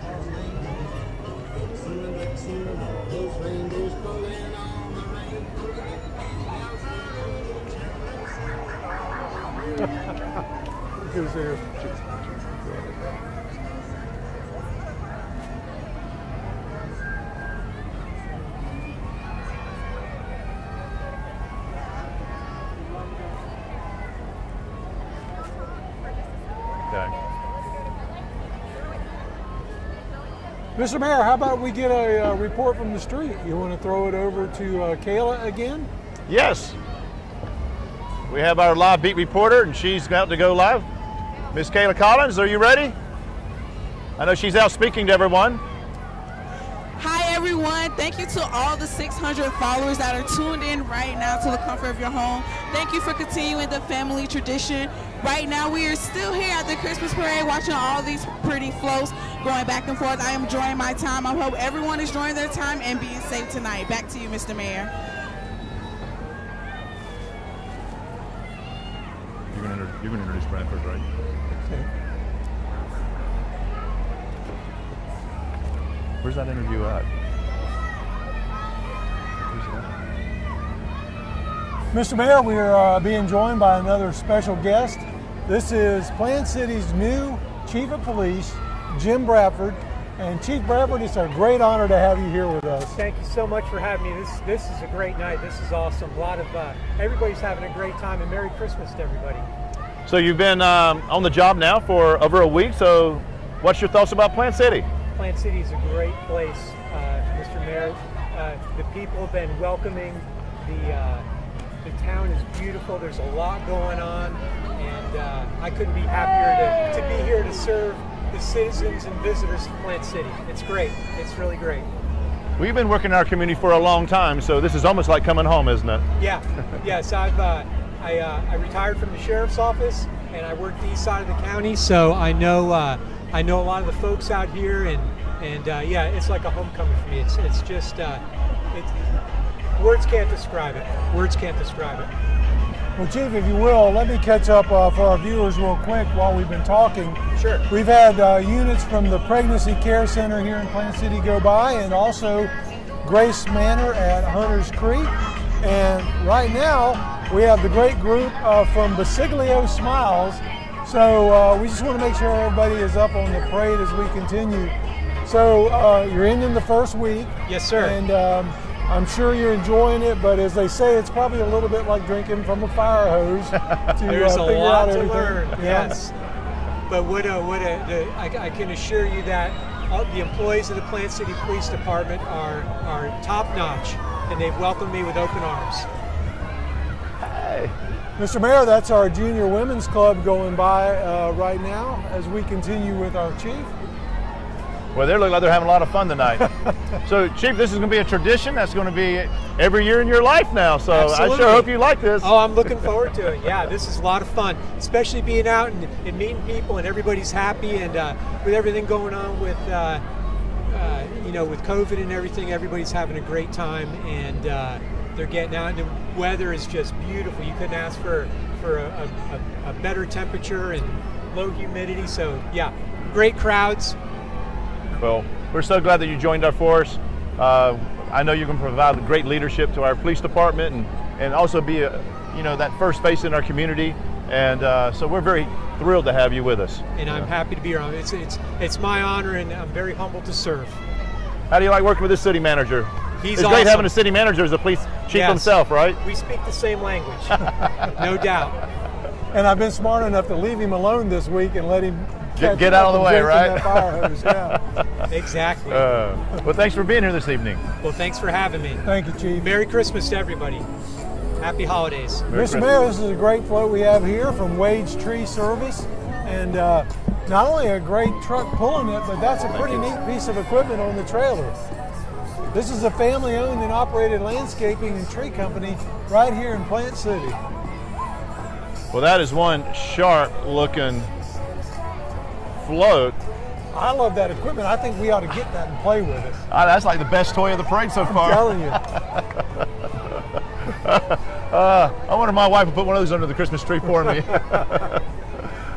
Speaker 2: Who's here?
Speaker 1: Okay.
Speaker 2: Mr. Mayor, how about we get a report from the street? You want to throw it over to Kayla again?
Speaker 1: Yes. We have our live beat reporter, and she's about to go live. Miss Kayla Collins, are you ready? I know she's out speaking to everyone.
Speaker 5: Hi everyone, thank you to all the 600 followers that are tuned in right now to the comfort of your home. Thank you for continuing the family tradition. Right now we are still here at the Christmas parade watching all these pretty floats going back and forth. I am enjoying my time. I hope everyone is enjoying their time and being safe tonight. Back to you, Mr. Mayor.
Speaker 1: You're going to introduce Bradford, right?
Speaker 2: Okay.
Speaker 1: Where's that interview at?
Speaker 2: Mr. Mayor, we are being joined by another special guest. This is Plant City's new Chief of Police, Jim Bradford. And Chief Bradford, it's a great honor to have you here with us.
Speaker 6: Thank you so much for having me. This is a great night. This is awesome. A lot of everybody's having a great time, and Merry Christmas to everybody.
Speaker 1: So you've been on the job now for over a week, so what's your thoughts about Plant City?
Speaker 6: Plant City is a great place, Mr. Mayor. The people have been welcoming. The town is beautiful. There's a lot going on, and I couldn't be happier to be here to serve the citizens and visitors of Plant City. It's great. It's really great.
Speaker 1: We've been working in our community for a long time, so this is almost like coming home, isn't it?
Speaker 6: Yeah. Yes, I retired from the sheriff's office, and I work the east side of the county, so I know a lot of the folks out here, and yeah, it's like a homecoming for me. It's just words can't describe it. Words can't describe it.
Speaker 2: Well, Chief, if you will, let me catch up for our viewers real quick while we've been talking.
Speaker 6: Sure.
Speaker 2: We've had units from the Pregnancy Care Center here in Plant City go by, and also Grace Manor at Hunters Creek. And right now, we have the great group from Basiglio Smiles. So we just want to make sure everybody is up on the parade as we continue. So you're ending the first week.
Speaker 6: Yes, sir.
Speaker 2: And I'm sure you're enjoying it, but as they say, it's probably a little bit like drinking from a fire hose.
Speaker 6: There's a
Speaker 2: figure
Speaker 6: lot
Speaker 2: out
Speaker 6: to
Speaker 2: everything.
Speaker 6: learn.
Speaker 2: Yeah.
Speaker 6: Yes. But I can assure you that all the employees of the Plant City Police Department are top notch, and they've welcomed me with open arms.
Speaker 1: Hey.
Speaker 2: Mr. Mayor, that's our Junior Women's Club going by right now as we continue with our chief.
Speaker 1: Well, they look like they're having a lot of fun tonight. So, Chief, this is going to be a tradition that's going to be every year in your life now. So
Speaker 6: Absolutely.
Speaker 1: I sure hope you like this.
Speaker 6: Oh, I'm looking forward to it. Yeah, this is a lot of fun, especially being out and meeting people, and everybody's happy, and with everything going on with with COVID and everything, everybody's having a great time, and they're getting out, and the weather is just beautiful. You couldn't ask for a better temperature and low humidity. So yeah, great crowds.
Speaker 1: Well, we're so glad that you joined our force. I know you're going to provide great leadership to our police department and also be that first face in our community. And so we're very thrilled to have you with us.
Speaker 6: And I'm happy to be here. It's my honor, and I'm very humbled to serve.
Speaker 1: How do you like working with this city manager?
Speaker 6: He's
Speaker 1: It's
Speaker 6: awesome.
Speaker 1: great having a city manager as a police chief himself, right?
Speaker 6: We speak the same language, no doubt.
Speaker 2: And I've been smart enough to leave him alone this week and let him
Speaker 1: Get out of the way, right?
Speaker 2: That fire hose. Yeah.
Speaker 6: Exactly.
Speaker 1: Well, thanks for being here this evening.
Speaker 6: Well, thanks for having me.
Speaker 2: Thank you, Chief.
Speaker 6: Merry Christmas to everybody. Happy holidays.
Speaker 2: Mr. Mayor, this is a great float we have here from Wade's Tree Service. And not only a great truck pulling it, but that's a pretty neat piece of equipment on the trailer. This is a family-owned and operated landscaping and tree company right here in Plant City.
Speaker 1: Well, that is one sharp-looking float.
Speaker 2: I love that equipment. I think we ought to get that and play with it.
Speaker 1: That's like the best toy of the parade so far.
Speaker 2: I'm telling you.
Speaker 1: I wonder if my wife would put one of those under the Christmas tree for me.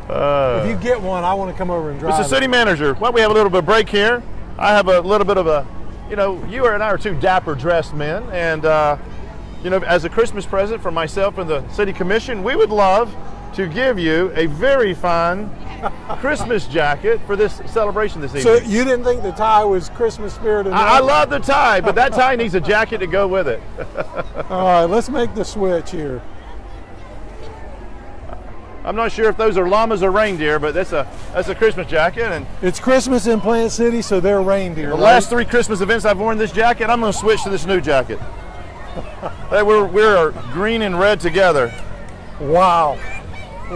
Speaker 2: If you get one, I want to come over and drive
Speaker 1: Mr.
Speaker 2: it.
Speaker 1: City Manager, well, we have a little bit of break here. I have a little bit of a, you and I are two dapper dressed men, and as a Christmas present for myself and the City Commission, we would love to give you a very fine Christmas jacket for this celebration this evening.
Speaker 2: So you didn't think the tie was Christmas spirit enough?
Speaker 1: I love the tie, but that tie needs a jacket to go with it.
Speaker 2: All right, let's make the switch here.
Speaker 1: I'm not sure if those are llamas or reindeer, but that's a Christmas jacket. And
Speaker 2: It's Christmas in Plant City, so they're reindeer.
Speaker 1: the
Speaker 2: right?
Speaker 1: last 3 Christmas events I've worn this jacket, I'm going to switch to this new jacket. Hey, we're green and red together.
Speaker 2: Wow.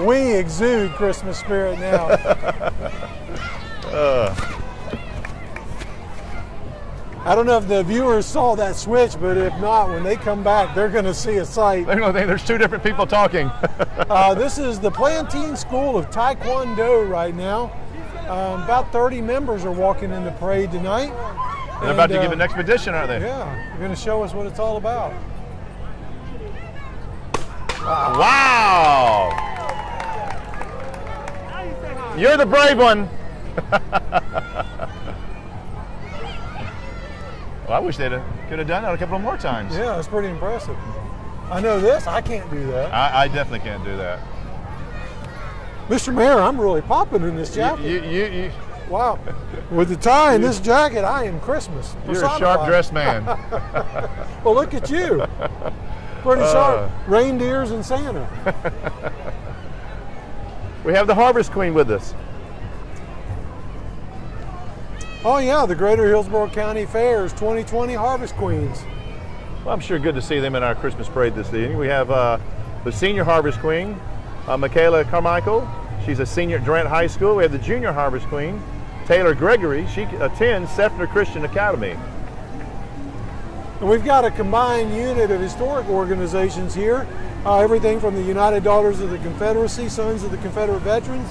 Speaker 2: We exude Christmas spirit now. I don't know if the viewers saw that switch, but if not, when they come back, they're going to see a sight.
Speaker 1: They're going to think there's 2 different people talking.
Speaker 2: This is the Plantain School of Taekwondo right now. About 30 members are walking in the parade tonight.
Speaker 1: They're about to give an expedition, aren't they?
Speaker 2: Yeah, they're going to show us what it's all about.
Speaker 1: Wow! You're the brave one. Well, I wish they could have done that a couple more times.
Speaker 2: Yeah, it's pretty impressive. I know this, I can't do that.
Speaker 1: I definitely can't do that.
Speaker 2: Mr. Mayor, I'm really popping in this jacket.
Speaker 1: You,
Speaker 2: Wow. With the tie and this jacket, I am Christmas.
Speaker 1: you're a
Speaker 2: personified.
Speaker 1: sharp-dressed man.
Speaker 2: Well, look at you. Pretty sharp. Reindeers and Santa.
Speaker 1: We have the Harvest Queen with us.
Speaker 2: Oh, yeah, the Greater Hillsborough County Fair's 2020 Harvest Queens.
Speaker 1: Well, I'm sure good to see them in our Christmas parade this evening. We have the Senior Harvest Queen, Michaela Carmichael. She's a senior at Durant High School. We have the Junior Harvest Queen, Taylor Gregory. She attends Sefner Christian Academy.
Speaker 2: And we've got a combined unit of historic organizations here. Everything from the United Daughters of the Confederacy, Sons of the Confederate Veterans,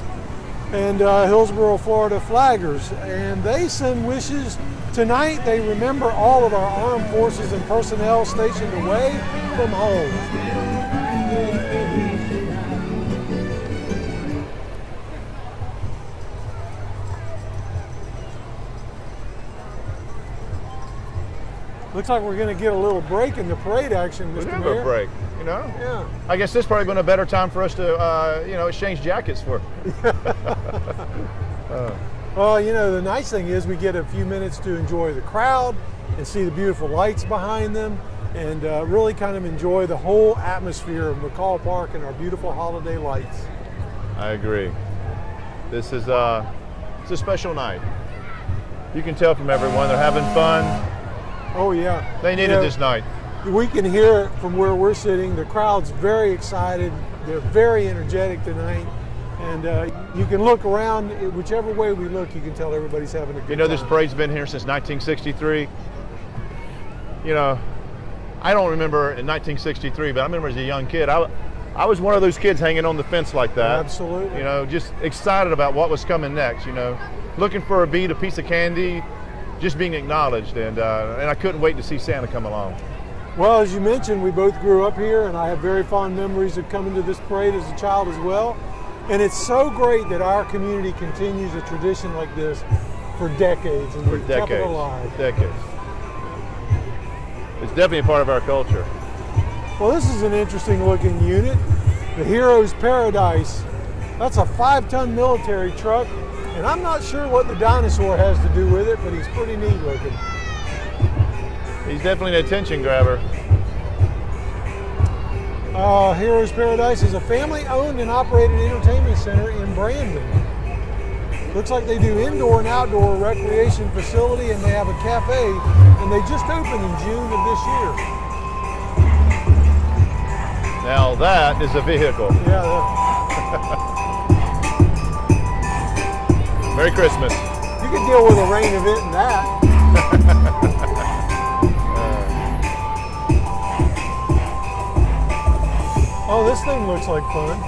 Speaker 2: and Hillsborough, Florida Flaggers. And they send wishes. Tonight they remember all of our armed forces and personnel stationed away from home. Looks like we're going to get a little break in the parade action,
Speaker 1: We're
Speaker 2: Mr.
Speaker 1: going to
Speaker 2: Mayor.
Speaker 1: have a break, you know?
Speaker 2: Yeah.
Speaker 1: I guess this is probably been a better time for us to, exchange jackets for.
Speaker 2: Well, you know, the nice thing is we get a few minutes to enjoy the crowd and see the beautiful lights behind them and really kind of enjoy the whole atmosphere of McCall Park and our beautiful holiday lights.
Speaker 1: I agree. This is it's a special night. You can tell from everyone they're having fun.
Speaker 2: Oh, yeah.
Speaker 1: They needed this night.
Speaker 2: We can hear it from where we're sitting. The crowd's very excited. They're very energetic tonight. And you can look around, whichever way we look, you can tell everybody's having a good time.
Speaker 1: You know, this parade's been here since 1963. You know, I don't remember in 1963, but I remember as a young kid, I was one of those kids hanging on the fence like that.
Speaker 2: Absolutely.
Speaker 1: You know, just excited about what was coming next, you know. Looking for a bead, a piece of candy, just being acknowledged. And I couldn't wait to see Santa come along.
Speaker 2: Well, as you mentioned, we both grew up here, and I have very fond memories of coming to this parade as a child as well. And it's so great that our community continues a tradition like this for decades, and we've kept it alive.
Speaker 1: Decades. It's definitely a part of our culture.
Speaker 2: Well, this is an interesting looking unit. The Hero's Paradise. That's a 5-ton military truck, and I'm not sure what the dinosaur has to do with it, but he's pretty neat looking.
Speaker 1: He's definitely an attention grabber.
Speaker 2: Hero's Paradise is a family-owned and operated entertainment center in Brandon. Looks like they do indoor and outdoor recreation facility, and they have a cafe, and they just opened in June of this year.
Speaker 1: Now that is a vehicle.
Speaker 2: Yeah.
Speaker 1: Merry Christmas.
Speaker 2: You could deal with a rain event in that. Oh, this thing looks like fun.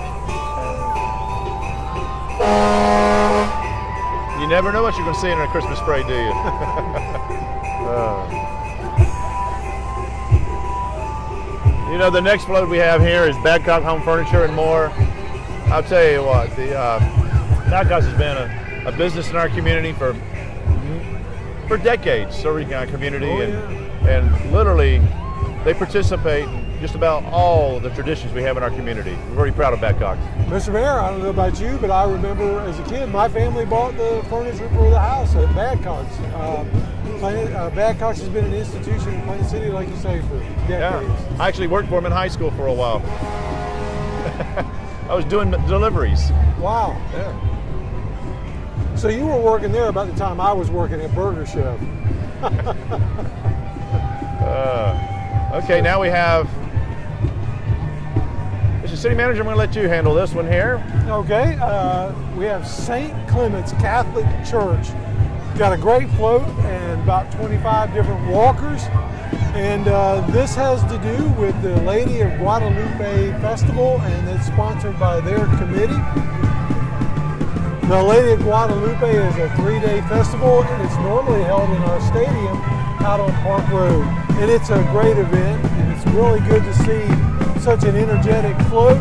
Speaker 1: You never know what you're going to see in a Christmas parade, do you? You know, the next float we have here is Badcock Home Furniture and More. I'll tell you what, the Badcock has been a business in our community for decades, serving our community, and literally they participate in just about all the traditions we have in our community. We're very proud of Badcock.
Speaker 2: Mr. Mayor, I don't know about you, but I remember as a kid, my family bought the furniture for the house at Badcock's. Badcock's has been an institution in Plain City, like you say, for decades.
Speaker 1: Yeah. I actually worked for him in high school for a while. I was doing deliveries.
Speaker 2: Wow.
Speaker 1: Yeah.
Speaker 2: So you were working there about the time I was working at Burger Chef.
Speaker 1: Okay, now we have, Mr. City Manager, I'm going to let you handle this one here.
Speaker 2: Okay, we have St. Clement's Catholic Church. Got a great float and about 25 different walkers. And this has to do with the Lady of Guadalupe Festival, and it's sponsored by their committee. The Lady of Guadalupe is a 3-day festival, and it's normally held in our stadium out on Park Road. And it's a great event, and it's really good to see such an energetic float.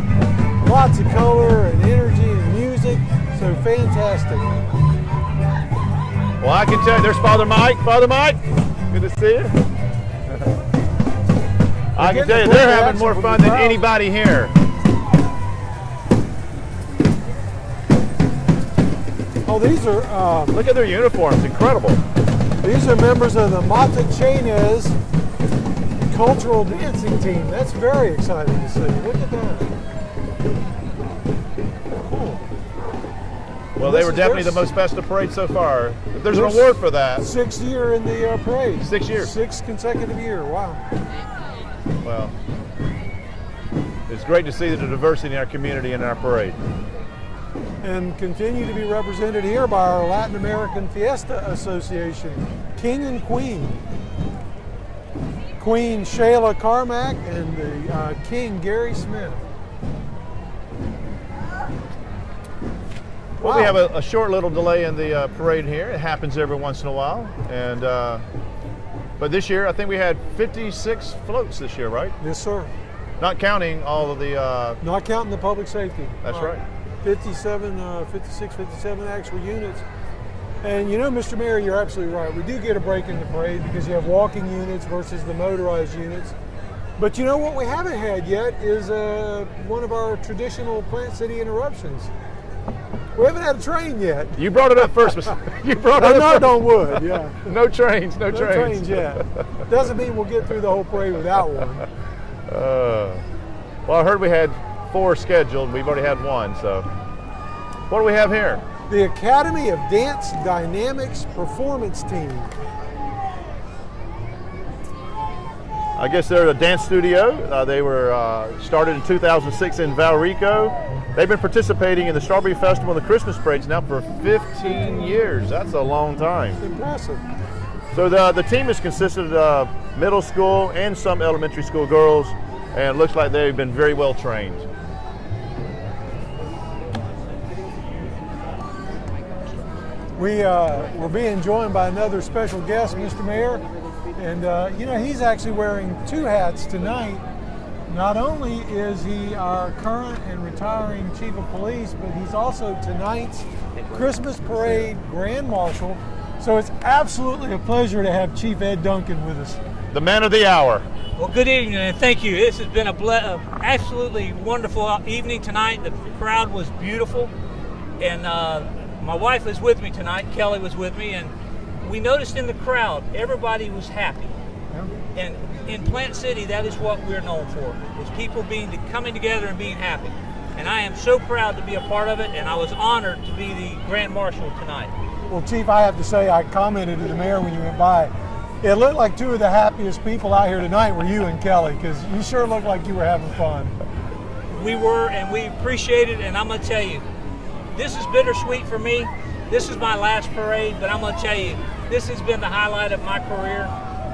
Speaker 2: Lots of color and energy and music, so fantastic.
Speaker 1: Well, I can tell you, there's Father Mike. Father Mike, good to see you. I can tell you, they're having more fun than anybody here.
Speaker 2: Oh, these are...
Speaker 1: Look at their uniforms, incredible.
Speaker 2: These are members of the Mathis cultural dancing team. That's very exciting to see. Look at that. Cool.
Speaker 1: Well, they were definitely the most festive parade so far. If there's an award for that.
Speaker 2: 6th year in the parade.
Speaker 1: 6 years.
Speaker 2: 6th consecutive year. Wow.
Speaker 1: Well, it's great to see the diversity in our community and our parade.
Speaker 2: And continue to be represented here by our Latin American Fiesta Association, King and Queen. Queen Shayla Carmack and the King Gary Smith.
Speaker 1: Well, we have a short little delay in the parade here. It happens every once in a while. And but this year, I think we had 56 floats this year, right?
Speaker 2: Yes, sir.
Speaker 1: Not counting all of the...
Speaker 2: Not counting the public safety.
Speaker 1: That's right.
Speaker 2: 57 actual units. And you know, Mr. Mayor, you're absolutely right. We do get a break in the parade because you have walking units versus the motorized units. But you know what we haven't had yet is one of our traditional Plant City interruptions. We haven't had a train yet.
Speaker 1: You brought it up first. You brought it up.
Speaker 2: Knocked on wood, yeah.
Speaker 1: No trains, no trains.
Speaker 2: No trains yet. Doesn't mean we'll get through the whole parade without one.
Speaker 1: Well, I heard we had 4 scheduled. We've already had 1, so. What do we have here?
Speaker 2: The Academy of Dance Dynamics Performance Team.
Speaker 1: I guess they're a dance studio. They were started in 2006 in Valrico. They've been participating in the Strawberry Festival and the Christmas parades now for 15 years. That's a long time.
Speaker 2: Impressive.
Speaker 1: So the team has consisted of middle school and some elementary school girls, and it looks like they've been very well trained.
Speaker 2: We're being joined by another special guest, Mr. Mayor, and you know, he's actually wearing 2 hats tonight. Not only is he our current and retiring Chief of Police, but he's also tonight's Christmas Parade Grand Marshal. So it's absolutely a pleasure to have Chief Ed Duncan with us.
Speaker 1: the man of the hour.
Speaker 7: Well, good evening and thank you. This has been a absolutely wonderful evening tonight. The crowd was beautiful, and my wife was with me tonight. Kelly was with me, and we noticed in the crowd everybody was happy. And in Plant City, that is what we're known for: is people coming together and being happy. And I am so proud to be a part of it, and I was honored to be the Grand Marshal tonight.
Speaker 2: Well, Chief, I have to say, I commented to the mayor when you went by. It looked like two of the happiest people out here tonight were you and Kelly, because you sure looked like you were having fun.
Speaker 7: We were, and we appreciate it, and I'm going to tell you, this is bittersweet for me. This is my last parade, but I'm going to tell you, this has been the highlight of my career,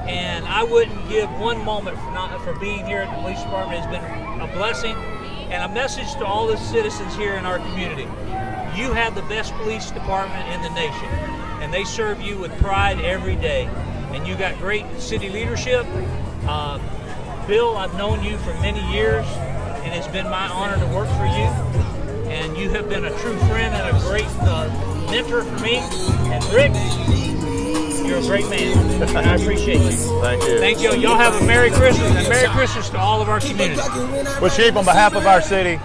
Speaker 7: and I wouldn't give one moment for being here at the police department. It's been a blessing, and a message to all the citizens here in our community. You have the best police department in the nation, and they serve you with pride every day. And you got great city leadership. Bill, I've known you for many years, and it's been my honor to work for you. And you have been a true friend and a great mentor for me. And Rick, you're a great man, and I appreciate you.
Speaker 1: Thank you.
Speaker 7: Thank you. Y'all have a Merry Christmas, and Merry Christmas to all of our community.
Speaker 1: Well, Chief, on behalf of our city,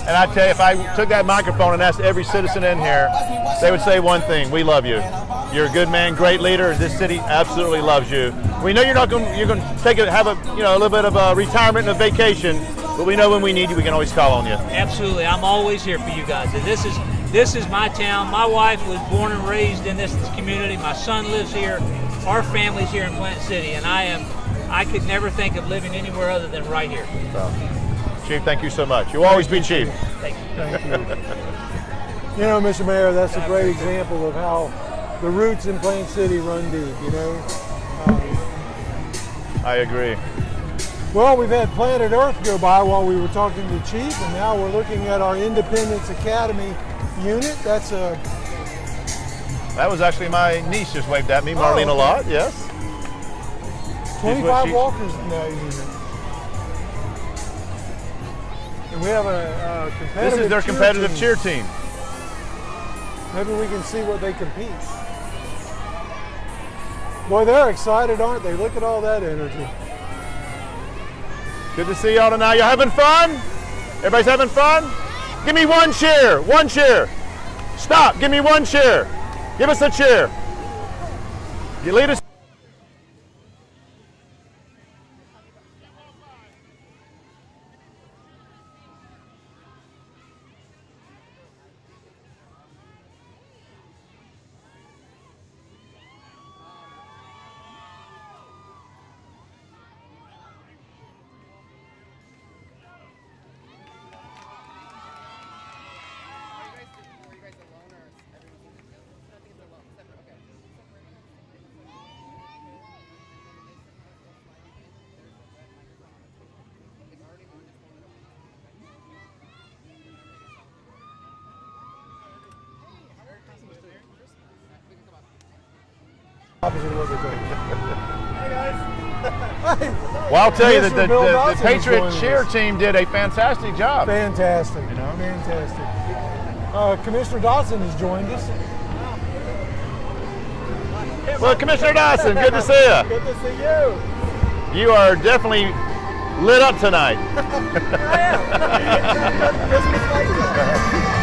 Speaker 1: and I tell you, if I took that microphone and asked every citizen in here, they would say one thing: we love you. You're a good man, great leader. This city absolutely loves you. We know you're going to have a little bit of a retirement and a vacation, but we know when we need you, we can always call on you.
Speaker 7: Absolutely, I'm always here for you guys. And this is my town. My wife was born and raised in this community. My son lives here. Our family's here in Plant City, and I could never think of living anywhere other than right here.
Speaker 1: So, Chief, thank you so much. You'll always be Chief.
Speaker 7: Thank you.
Speaker 2: Thank you. You know, Mr. Mayor, that's a great example of how the roots in Plant City run deep, you know.
Speaker 1: I agree.
Speaker 2: Well, we've had Planet Earth go by while we were talking to Chief, and now we're looking at our Independence Academy unit.
Speaker 1: That was actually my niece just waved at me, Marlene, a lot, yes.
Speaker 2: 25 walkers in that unit. And we have a competitive
Speaker 1: This is their competitive cheer team.
Speaker 2: Maybe we can see what they compete. Boy, they're excited, aren't they? Look at all that energy.
Speaker 1: Good to see y'all tonight. Y'all having fun? Everybody's having fun? Give me one cheer. One cheer. Stop. Give me one cheer. Give us a cheer. You lead us.
Speaker 2: Opposite of what they're doing. Hey guys.
Speaker 1: Well, I'll tell you that
Speaker 2: Commissioner Bill
Speaker 1: the
Speaker 2: Dodson is
Speaker 1: Patriot
Speaker 2: joining
Speaker 1: cheer
Speaker 2: us.
Speaker 1: team did a fantastic job.
Speaker 2: Fantastic. Fantastic. Commissioner Dodson has joined us.
Speaker 1: Well, Commissioner Dodson, good to see you.
Speaker 2: Good to see you.
Speaker 1: You are definitely lit up tonight.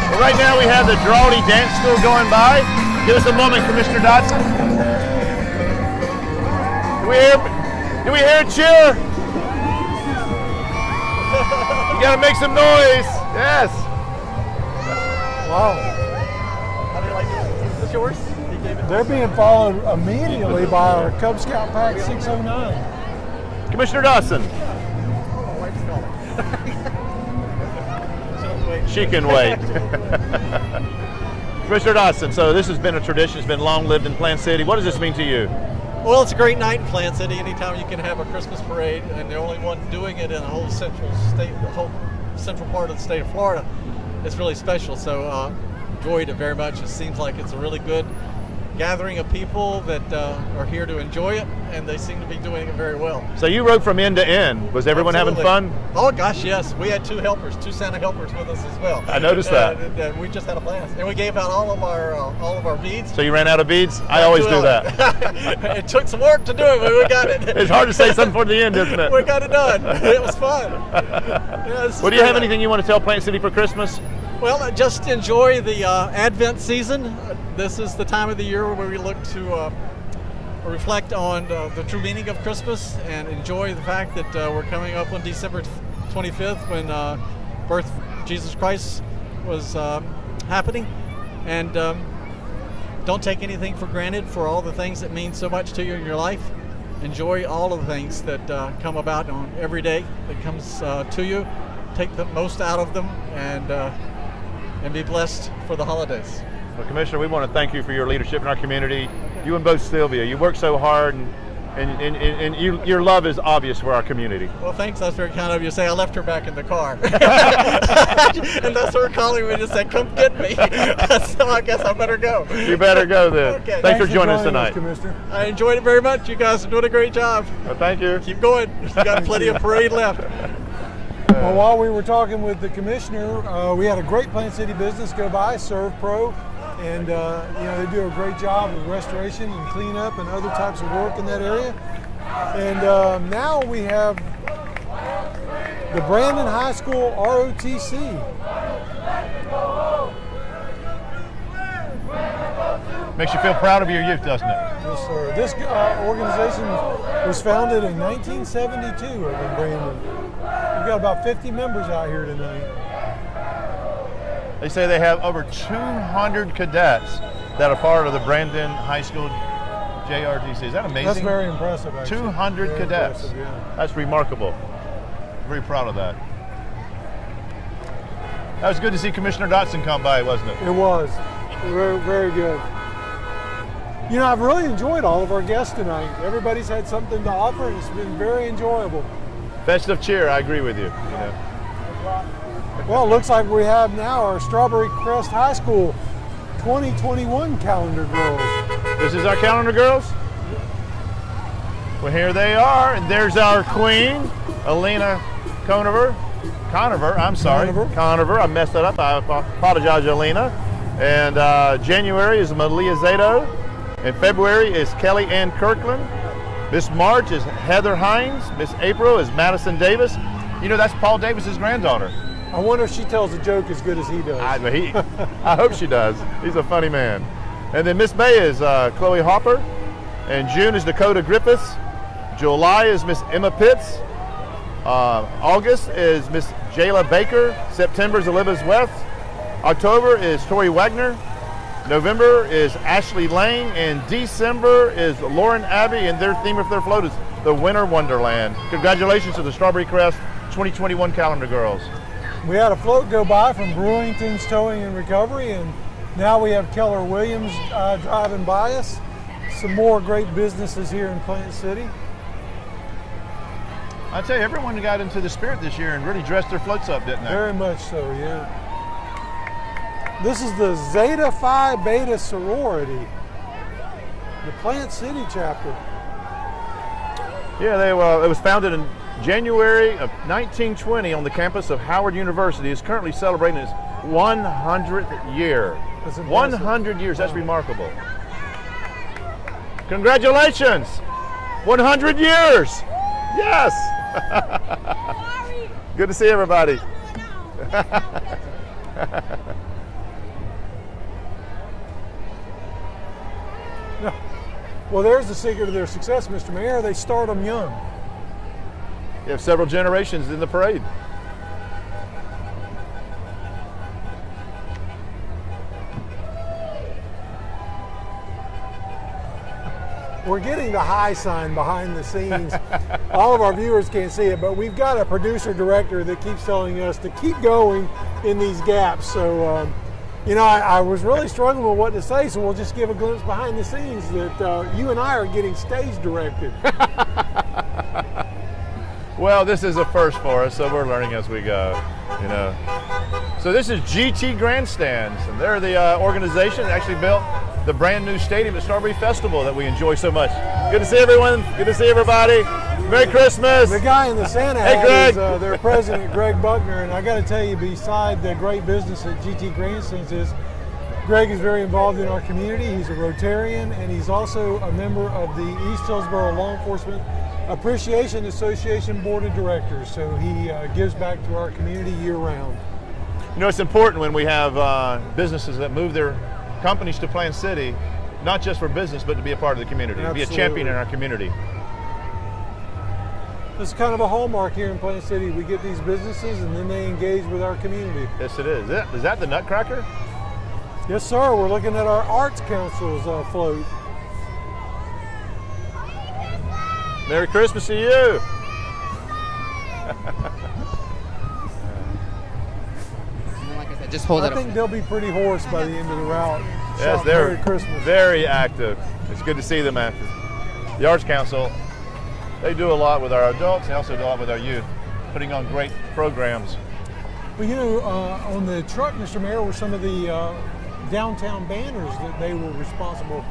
Speaker 1: Well, right now we have the Drawley Dance School going by. Give us a moment, Commissioner Dodson. Do we hear a cheer? You gotta make some noise. Yes.
Speaker 2: Wow.
Speaker 8: How do you like it? Is this yours? He gave it.
Speaker 2: They're being followed immediately by our Cub Scout Pack 609.
Speaker 1: Commissioner Dawson.
Speaker 8: Oh, wife's calling.
Speaker 1: She can wait. Commissioner Dawson, so this has been a tradition. It's been long lived in Plant City. What does this mean to you?
Speaker 8: Well, it's a great night in Plant City. Anytime you can have a Christmas parade, and the only one doing it in the whole central part of the state of Florida, it's really special. So enjoyed it very much. It seems like it's a really good gathering of people that are here to enjoy it, and they seem to be doing it very well.
Speaker 1: So you rode from end to end. Was everyone
Speaker 8: Absolutely.
Speaker 1: having fun?
Speaker 8: Oh gosh, yes. We had two Santa helpers with us as well.
Speaker 1: I noticed that.
Speaker 8: And we just had a blast, and we gave out all of our beads.
Speaker 1: So you ran out of beads? I always do that.
Speaker 8: It took some work to do it, but we got it.
Speaker 1: It's hard to say something for the end, isn't it?
Speaker 8: We got it done. It was fun. Yeah,
Speaker 1: Well, do you have anything you want to tell Plant City for Christmas?
Speaker 8: Well, just enjoy the Advent season. This is the time of the year where we look to reflect on the true meaning of Christmas and enjoy the fact that we're coming up on December 25th when birth of Jesus Christ was happening. And don't take anything for granted for all the things that mean so much to you in your life. Enjoy all of the things that come about on every day that comes to you. Take the most out of them and be blessed for the holidays.
Speaker 1: Well, Commissioner, we want to thank you for your leadership in our community. You and both Sylvia, you work so hard, and your love is obvious for our community.
Speaker 8: Well, thanks. That's very kind of you to say. I left her back in the car. And that's her calling me to say, come get me. So I guess I better go.
Speaker 1: You better go then.
Speaker 8: Okay.
Speaker 1: Thanks for joining us tonight.
Speaker 2: Commissioner.
Speaker 8: I enjoyed it very much. You guys are doing a great job.
Speaker 1: Well, thank you.
Speaker 8: Keep going. You got plenty of parade left.
Speaker 2: Well, while we were talking with the commissioner, we had a great Plant City business go by, Serve Pro, and they do a great job of restoration and cleanup and other types of work in that area. And now we have the Brandon High School ROTC.
Speaker 1: Makes you feel proud of your youth, doesn't it?
Speaker 2: Yes, sir. This organization was founded in 1972 over in Brandon. We've got about 50 members out here tonight.
Speaker 1: They say they have over 200 cadets that are part of the Brandon High School JRTC. Is that amazing?
Speaker 2: That's very impressive, actually.
Speaker 1: 200
Speaker 2: Very
Speaker 1: cadets.
Speaker 2: impressive, yeah.
Speaker 1: That's remarkable. Very proud of that. That was good to see Commissioner Dotson come by, wasn't it?
Speaker 2: It was. Very, very good. You know, I've really enjoyed all of our guests tonight. Everybody's had something to offer, and it's been very enjoyable.
Speaker 1: Festive cheer, I agree with you.
Speaker 2: Well, it looks like we have now our Strawberry Crest High School 2021 calendar girls.
Speaker 1: This is our calendar girls. Well, here they are, and there's our queen, Alina Conover. Conover. I messed that up. I apologize, Alina. And January is Malia Zato. And February is Kelly Ann Kirkland. Miss March is Heather Hines. Miss April is Madison Davis. You know, that's Paul Davis's granddaughter.
Speaker 2: I wonder if she tells a joke as good as he does.
Speaker 1: I hope she does. He's a funny man. And then Miss May is Chloe Hopper. And June is Dakota Griffiths. July is Miss Emma Pitts. August is Miss Jayla Baker. September is Elizabeth West. October is Tori Wagner. November is Ashley Lane, and December is Lauren Abbey, and their theme of their float is the Winter Wonderland. Congratulations to the Strawberry Crest 2021 calendar girls.
Speaker 2: We had a float go by from Brewington's Towing and Recovery, and now we have Keller Williams driving by us. Some more great businesses here in Plant City.
Speaker 1: I tell you, everyone got into the spirit this year and really dressed their floats up, didn't they?
Speaker 2: Very much so, yeah. This is the Zeta Phi Beta sorority, the Plant City chapter.
Speaker 1: Yeah, it was founded in January of 1920 on the campus of Howard University. It's currently celebrating its 100th year. 100 years, that's remarkable. Congratulations! 100 years! Yes! Good to see everybody.
Speaker 2: Well, there's the secret of their success, Mr. Mayor. They start them young.
Speaker 1: You have several generations in the parade.
Speaker 2: We're getting the high sign behind the scenes. All of our viewers can't see it, but we've got a producer-director that keeps telling us to keep going in these gaps. So, I was really struggling with what to say, so we'll just give a glimpse behind the scenes that you and I are getting stage directed.
Speaker 1: Well, this is a first for us, so we're learning as we go, So this is GT Grandstands, and they're the organization that actually built the brand new stadium at Strawberry Festival that we enjoy so much. Good to see everyone. Good to see everybody. Merry Christmas.
Speaker 2: The guy in the Santa
Speaker 1: Hey,
Speaker 2: hat
Speaker 1: Greg.
Speaker 2: is their president, Greg Buckner, and I got to tell you, beside the great business that GT Grandstands is, Greg is very involved in our community. He's a Rotarian, and he's also a member of the East Hillsborough Law Enforcement Appreciation Association Board of Directors. So he gives back to our community year-round.
Speaker 1: You know, it's important when we have businesses that move their companies to Plant City, not just for business, but to be a part of the community, to be a champion in our community.
Speaker 2: It's kind of a hallmark here in Plant City. We get these businesses and then they engage with our community.
Speaker 1: Yes, it is. Is that the Nutcracker?
Speaker 2: Yes, sir. We're looking at our Arts Council's float.
Speaker 1: Merry Christmas to you.
Speaker 9: Like I said, just hold it
Speaker 2: I
Speaker 9: up.
Speaker 2: think they'll be pretty hoarse by the end of the route.
Speaker 1: Yes,
Speaker 2: Shout
Speaker 1: they're
Speaker 2: Merry Christmas.
Speaker 1: very active. It's good to see them active. The Arts Council, they do a lot with our adults. They also do a lot with our youth, putting on great programs.
Speaker 2: Well, you know, on the truck, Mr. Mayor, were some of the downtown banners that they were responsible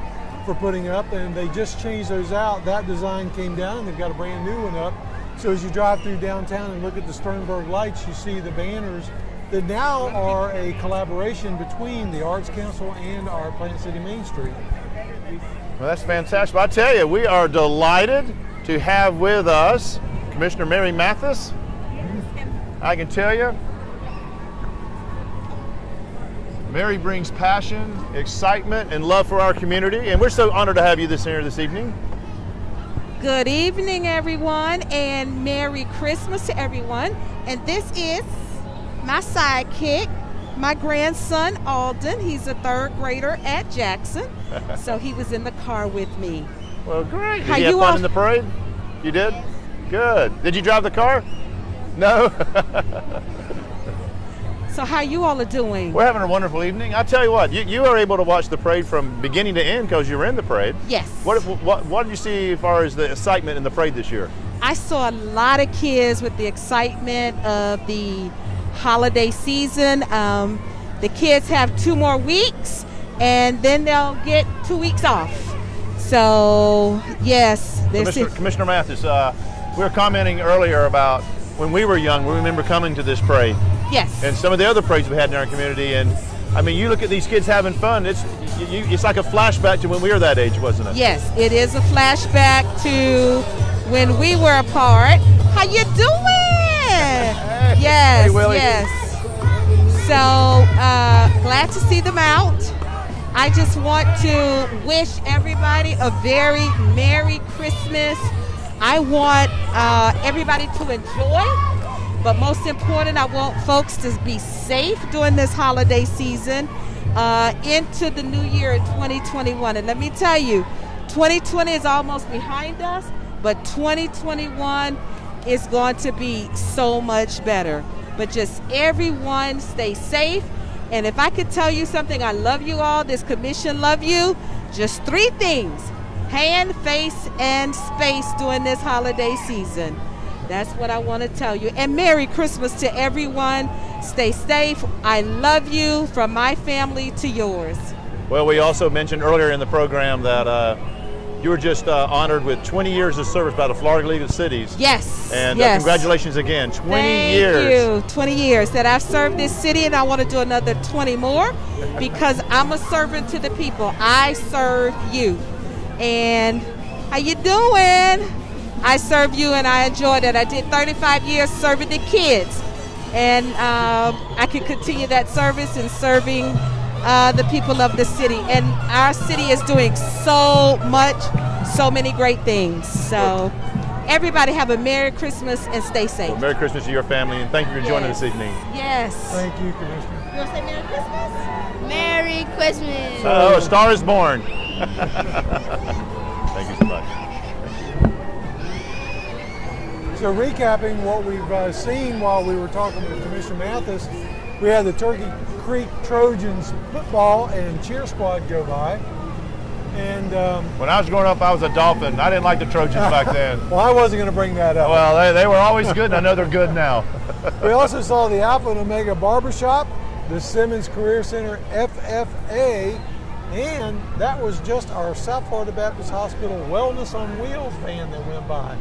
Speaker 2: for putting up, and they just changed those out. That design came down, and they've got a brand new one up. So as you drive through downtown and look at the Sternberg lights, you see the banners that now are a collaboration between the Arts Council and our Plant City Main Street.
Speaker 1: Well, that's fantastic. I tell you, we are delighted to have with us Commissioner Mary Mathis. I can tell you, Mary brings passion, excitement, and love for our community, and we're so honored to have you here this evening.
Speaker 10: Good evening, everyone, and Merry Christmas to everyone. And this is my sidekick, my grandson, Alden. He's a third grader at Jackson, so he was in the car with me.
Speaker 1: Well, great.
Speaker 10: How
Speaker 1: Did you have
Speaker 10: you
Speaker 1: fun
Speaker 10: all-
Speaker 1: in the parade? You did? Good. Did you drive the car? No?
Speaker 10: So how you all are doing?
Speaker 1: We're having a wonderful evening. I tell you what, you are able to watch the parade from beginning to end because you were in the parade.
Speaker 10: Yes.
Speaker 1: What did you see as far as the excitement in the parade this year?
Speaker 10: I saw a lot of kids with the excitement of the holiday season. The kids have 2 more weeks, and then they'll get 2 weeks off. So, yes.
Speaker 1: Commissioner Mathis, we were commenting earlier about when we were young, we remember coming to this parade.
Speaker 10: Yes.
Speaker 1: And some of the other parades we had in our community, and I mean, you look at these kids having fun. It's like a flashback to when we were that age, wasn't it?
Speaker 10: Yes, it is a flashback to when we were apart. How you doing? Yes,
Speaker 1: Hey, Willie.
Speaker 10: yes. So glad to see them out. I just want to wish everybody a very Merry Christmas. I want everybody to enjoy, but most important, I want folks to be safe during this holiday season into the new year in 2021. And let me tell you, 2020 is almost behind us, but 2021 is going to be so much better. But just everyone stay safe. And if I could tell you something, I love you all, this commission love you, just 3 things: hand, face, and space during this holiday season. That's what I want to tell you. And Merry Christmas to everyone. Stay safe. I love you, from my family to yours.
Speaker 1: Well, we also mentioned earlier in the program that you were just honored with 20 years of service by the Florida League of Cities.
Speaker 10: Yes.
Speaker 1: And
Speaker 10: yes.
Speaker 1: congratulations again, 20
Speaker 10: Thank
Speaker 1: years.
Speaker 10: you. 20 years that I've served this city, and I want to do another 20 more because I'm a servant to the people. I serve you. And how you doing? I serve you, and I enjoyed it. I did 35 years serving the kids, and I can continue that service and serving the people of the city. And our city is doing so much, so many great things. So everybody have a Merry Christmas and stay safe.
Speaker 1: Well, Merry Christmas to your family, and thank you for joining
Speaker 10: Yes.
Speaker 1: this evening.
Speaker 10: Yes.
Speaker 2: Thank you, Commissioner.
Speaker 10: You want to say Merry Christmas?
Speaker 11: Merry Christmas.
Speaker 1: Oh, a star is born. Thank you so much.
Speaker 2: So recapping what we've seen while we were talking with Commissioner Mathis, we had the Turkey Creek Trojans football and cheer squad go by. And
Speaker 1: When I was growing up, I was a Dolphin. I didn't like the Trojans back then.
Speaker 2: well, I wasn't going to bring that up.
Speaker 1: Well, they were always good, and I know they're good now.
Speaker 2: We also saw the Alpha and Omega Barbershop, the Simmons Career Center FFA, And that was just our South Florida Baptist Hospital Wellness on Wheels van that went by.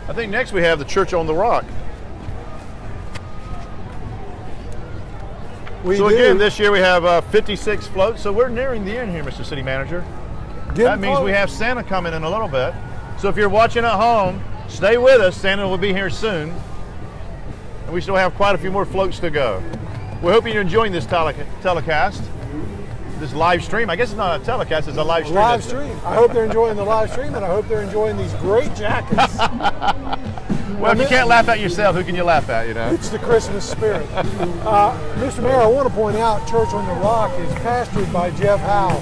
Speaker 1: I think next we have the Church on the Rock. So again, this year we have 56 floats. So we're nearing the end here, Mr. City Manager. That means we have Santa coming in a little bit. So if you're watching at home, stay with us. Santa will be here soon. And we still have quite a few more floats to go. We hope you're enjoying this telecast, this live stream. I guess it's not a telecast, it's a live stream.
Speaker 2: Live stream. I hope they're enjoying the live stream, and I hope they're enjoying these great jackets.
Speaker 1: Well, if you can't laugh at yourself, who can you laugh at, you know?
Speaker 2: It's the Christmas spirit. Mr. Mayor, I want to point out Church on the Rock is pastored by Jeff Howe.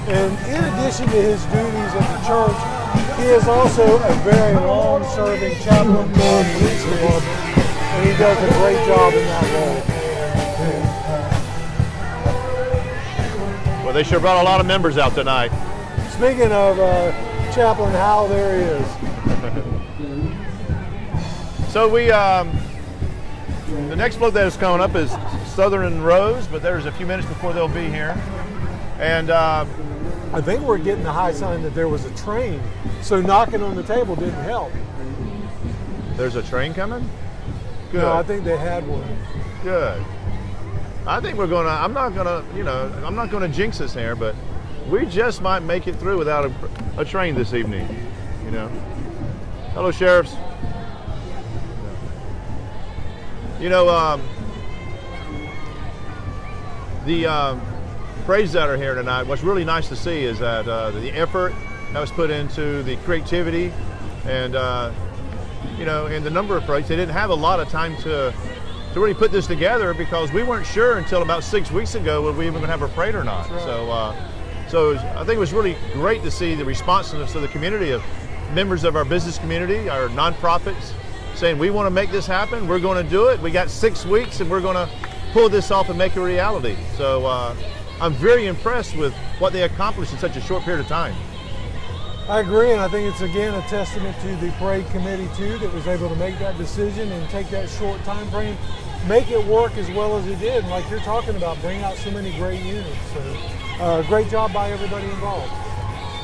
Speaker 2: And in addition to his duties at the church, he is also a very long-serving chaplain for the police department, and he does a great job in that role.
Speaker 1: Well, they sure brought a lot of members out tonight.
Speaker 2: Speaking of Chaplain Howe, there he is.
Speaker 1: So the next float that is coming up is Southern Rose, but there's a few minutes before they'll be here. And
Speaker 2: I think we're getting the high sign that there was a train, so knocking on the table didn't help.
Speaker 1: There's a train coming? Good.
Speaker 2: No, I think they had one.
Speaker 1: Good. I think I'm not gonna jinx us here, but we just might make it through without a train this evening, you know. Hello, sheriffs. You know, the parades that are here tonight, what's really nice to see is that the effort that was put into the creativity and, you know, in the number of parades. They didn't have a lot of time to really put this together because we weren't sure until about 6 weeks ago whether we even going to have a parade or not. Right. So I think it was really great to see the responsiveness of the community, of members of our business community, our nonprofits, saying we want to make this happen, we're going to do it. We got 6 weeks and we're going to pull this off and make it a reality. So I'm very impressed with what they accomplished in such a short period of time.
Speaker 2: I agree, and I think it's again a testament to the parade committee too that was able to make that decision and take that short time frame, make it work as well as it did. And like you're talking about, bring out so many great units. So great job by everybody involved.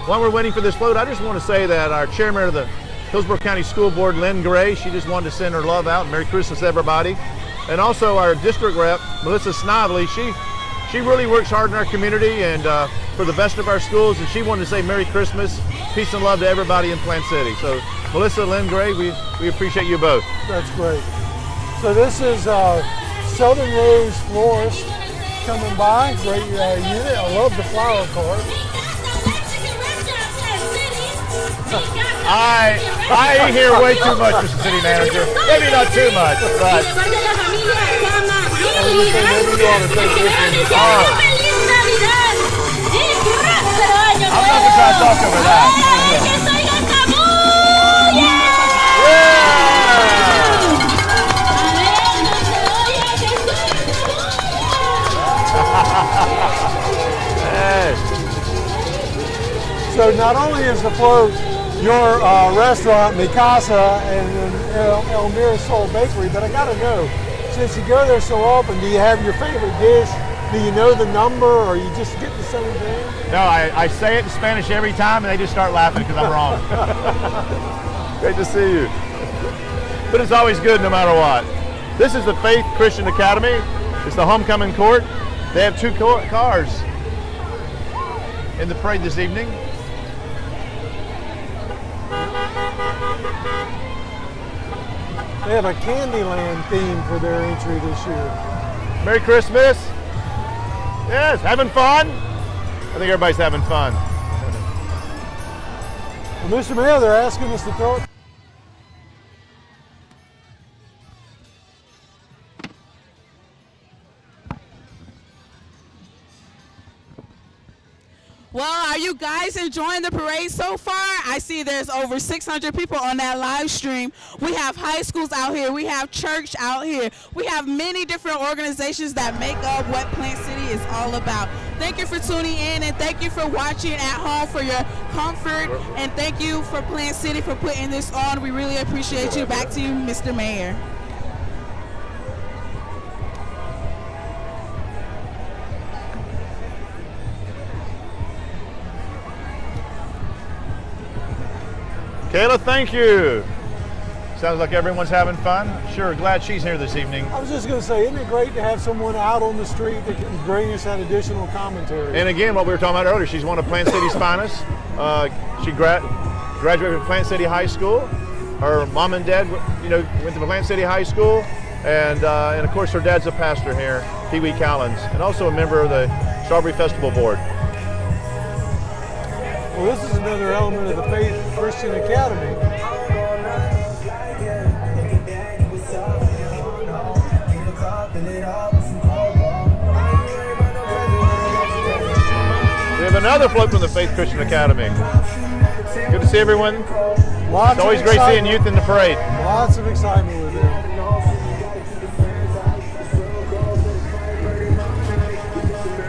Speaker 1: While we're waiting for this float, I just want to say that our chairman of the Hillsborough County School Board, Lynn Gray, she just wanted to send her love out. Merry Christmas, everybody. And also our district rep, Melissa Snively, she really works hard in our community and for the best of our schools, and she wanted to say Merry Christmas, peace and love to everybody in Plant City. So Melissa, Lynn Gray, we appreciate you both.
Speaker 2: That's great. So this is Southern Rose Florist coming by, great unit. I love the flower card.
Speaker 1: I eat here way too much, Mr. City Manager. Maybe not too much, but
Speaker 2: maybe you ought to take this one.
Speaker 1: I'm not gonna try to talk over that.
Speaker 2: So not only is the float your restaurant, Mi Casa, and El Mirasol Bakery, but I gotta know, since you go there so often, do you have your favorite dish? Do you know the number, or you just get the same thing?
Speaker 1: No, I say it in Spanish every time, and they just start laughing because I'm wrong. Great to see you. But it's always good no matter what. This is the Faith Christian Academy. It's the homecoming court. They have 2 cars in the parade this evening.
Speaker 2: They have a Candyland theme for their entry this year.
Speaker 1: Merry Christmas. Yes, having fun? I think everybody's having fun.
Speaker 2: Well, Mr. Mayor, they're asking us to throw it.
Speaker 5: Well, are you guys enjoying the parade so far? I see there's over 600 people on that live stream. We have high schools out here. We have church out here. We have many different organizations that make up what Plant City is all about. Thank you for tuning in, and thank you for watching at home for your comfort, and thank you for Plant City for putting this on. We really appreciate you. Back to you, Mr. Mayor.
Speaker 1: Kayla, thank you. Sounds like everyone's having fun. Sure, glad she's here this evening.
Speaker 2: I was just going to say, isn't it great to have someone out on the street that can bring us that additional commentary?
Speaker 1: And again, what we were talking about earlier, she's one of Plant City's finest. She graduated from Plant City High School. Her mom and dad, went to Plant City High School, and of course her dad's a pastor here, Pee Wee Callens, and also a member of the Strawberry Festival Board.
Speaker 2: Well, this is another element of the Faith Christian Academy.
Speaker 1: We have another float from the Faith Christian Academy. Good to see everyone. It's always great seeing youth in the parade.
Speaker 2: Lots of excitement with them.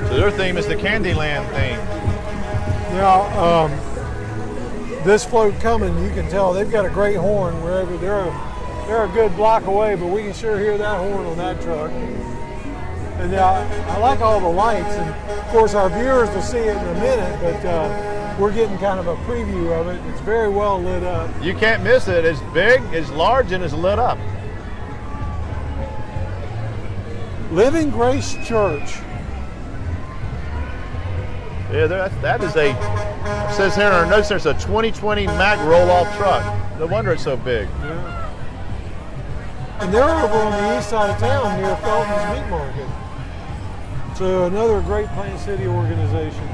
Speaker 1: So their theme is the Candyland theme.
Speaker 2: Now, this float coming, you can tell they've got a great horn wherever they're a good block away, but we can sure hear that horn on that truck. And I like all the lights, and of course our viewers will see it in a minute, but we're getting kind of a preview of it. It's very well lit up.
Speaker 1: You can't miss it. It's big, it's large, and it's lit up.
Speaker 2: Living Grace Church.
Speaker 1: Yeah, that is it says here in our notes there's a 2020 Mack roll-off truck. No wonder it's so big.
Speaker 2: Yeah. And they're over on the east side of town near Felton's Meat Market. So another great Plant City organization.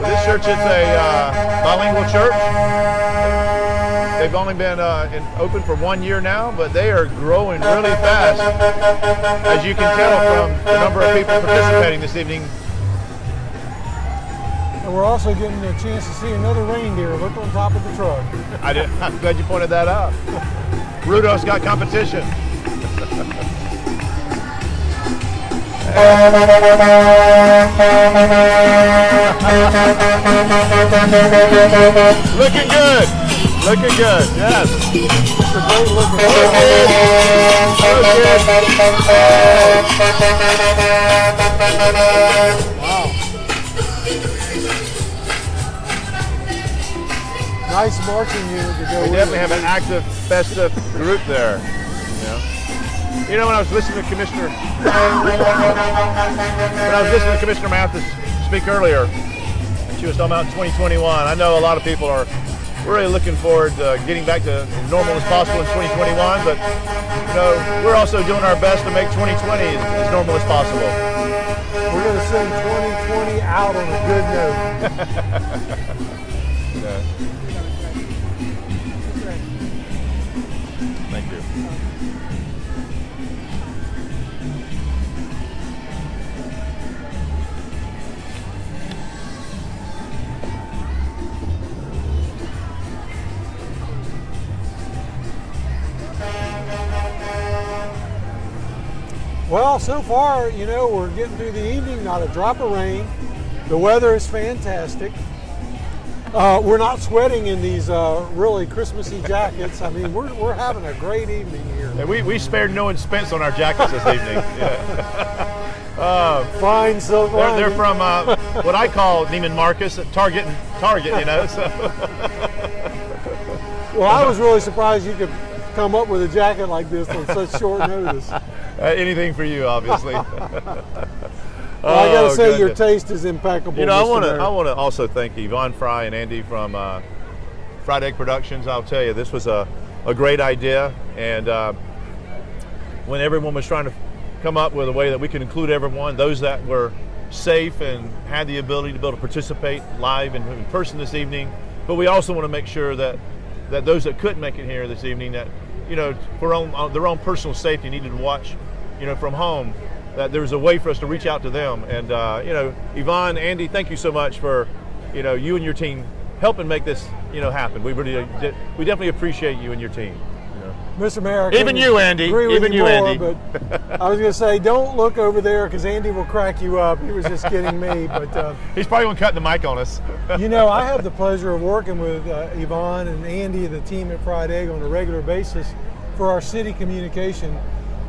Speaker 1: This church is a bilingual church. They've only been open for 1 year now, but they are growing really fast, as you can tell from the number of people participating this evening.
Speaker 2: And we're also getting a chance to see another reindeer look on top of the truck.
Speaker 1: I'm glad you pointed that out. Rudolph's got competition. Looking good. Looking good. Yes.
Speaker 2: It's a great looking Wow. Nice marching unit to go
Speaker 1: We
Speaker 2: with
Speaker 1: definitely
Speaker 2: it.
Speaker 1: have an active, festive group there. You know, when I was listening to Commissioner Mathis speak earlier, and she was talking about 2021. I know a lot of people are really looking forward to getting back to as normal as possible in 2021, but we're also doing our best to make 2020 as normal as possible.
Speaker 2: We're going to send 2020 out on a good note.
Speaker 1: Yeah. Thank you.
Speaker 2: Well, so far, we're getting through the evening, not a drop of rain. The weather is fantastic. We're not sweating in these really Christmassy jackets. I mean, we're having a great evening here.
Speaker 1: Yeah, we spared no expense on our jackets this evening. Yeah.
Speaker 2: Fine silk lining.
Speaker 1: They're from what I call Neiman Marcus, Target, So.
Speaker 2: Well, I was really surprised you could come up with a jacket like this on such short notice.
Speaker 1: Anything for you, obviously.
Speaker 2: Well, I got to say, your taste is impeccable.
Speaker 1: I want to also thank Yvonne Fry and Andy from Fried Egg Productions. I'll tell you, this was a great idea, and when everyone was trying to come up with a way that we could include everyone, those that were safe and had the ability to be able to participate live and in person this evening, but we also want to make sure that those that couldn't make it here this evening, that for their own personal safety, needed to watch, from home, that there was a way for us to reach out to them. And Yvonne, Andy, thank you so much for you and your team helping make this happen. We definitely appreciate you and your team.
Speaker 2: Mr. Mayor,
Speaker 1: even you, Andy. Even you, Andy.
Speaker 2: But I was going to say, don't look over there because Andy will crack you up. He was just kidding me, but
Speaker 1: he's probably going to cut the mic on us.
Speaker 2: I have the pleasure of working with Yvonne and Andy, the team at Fried Egg, on a regular basis for our city communication.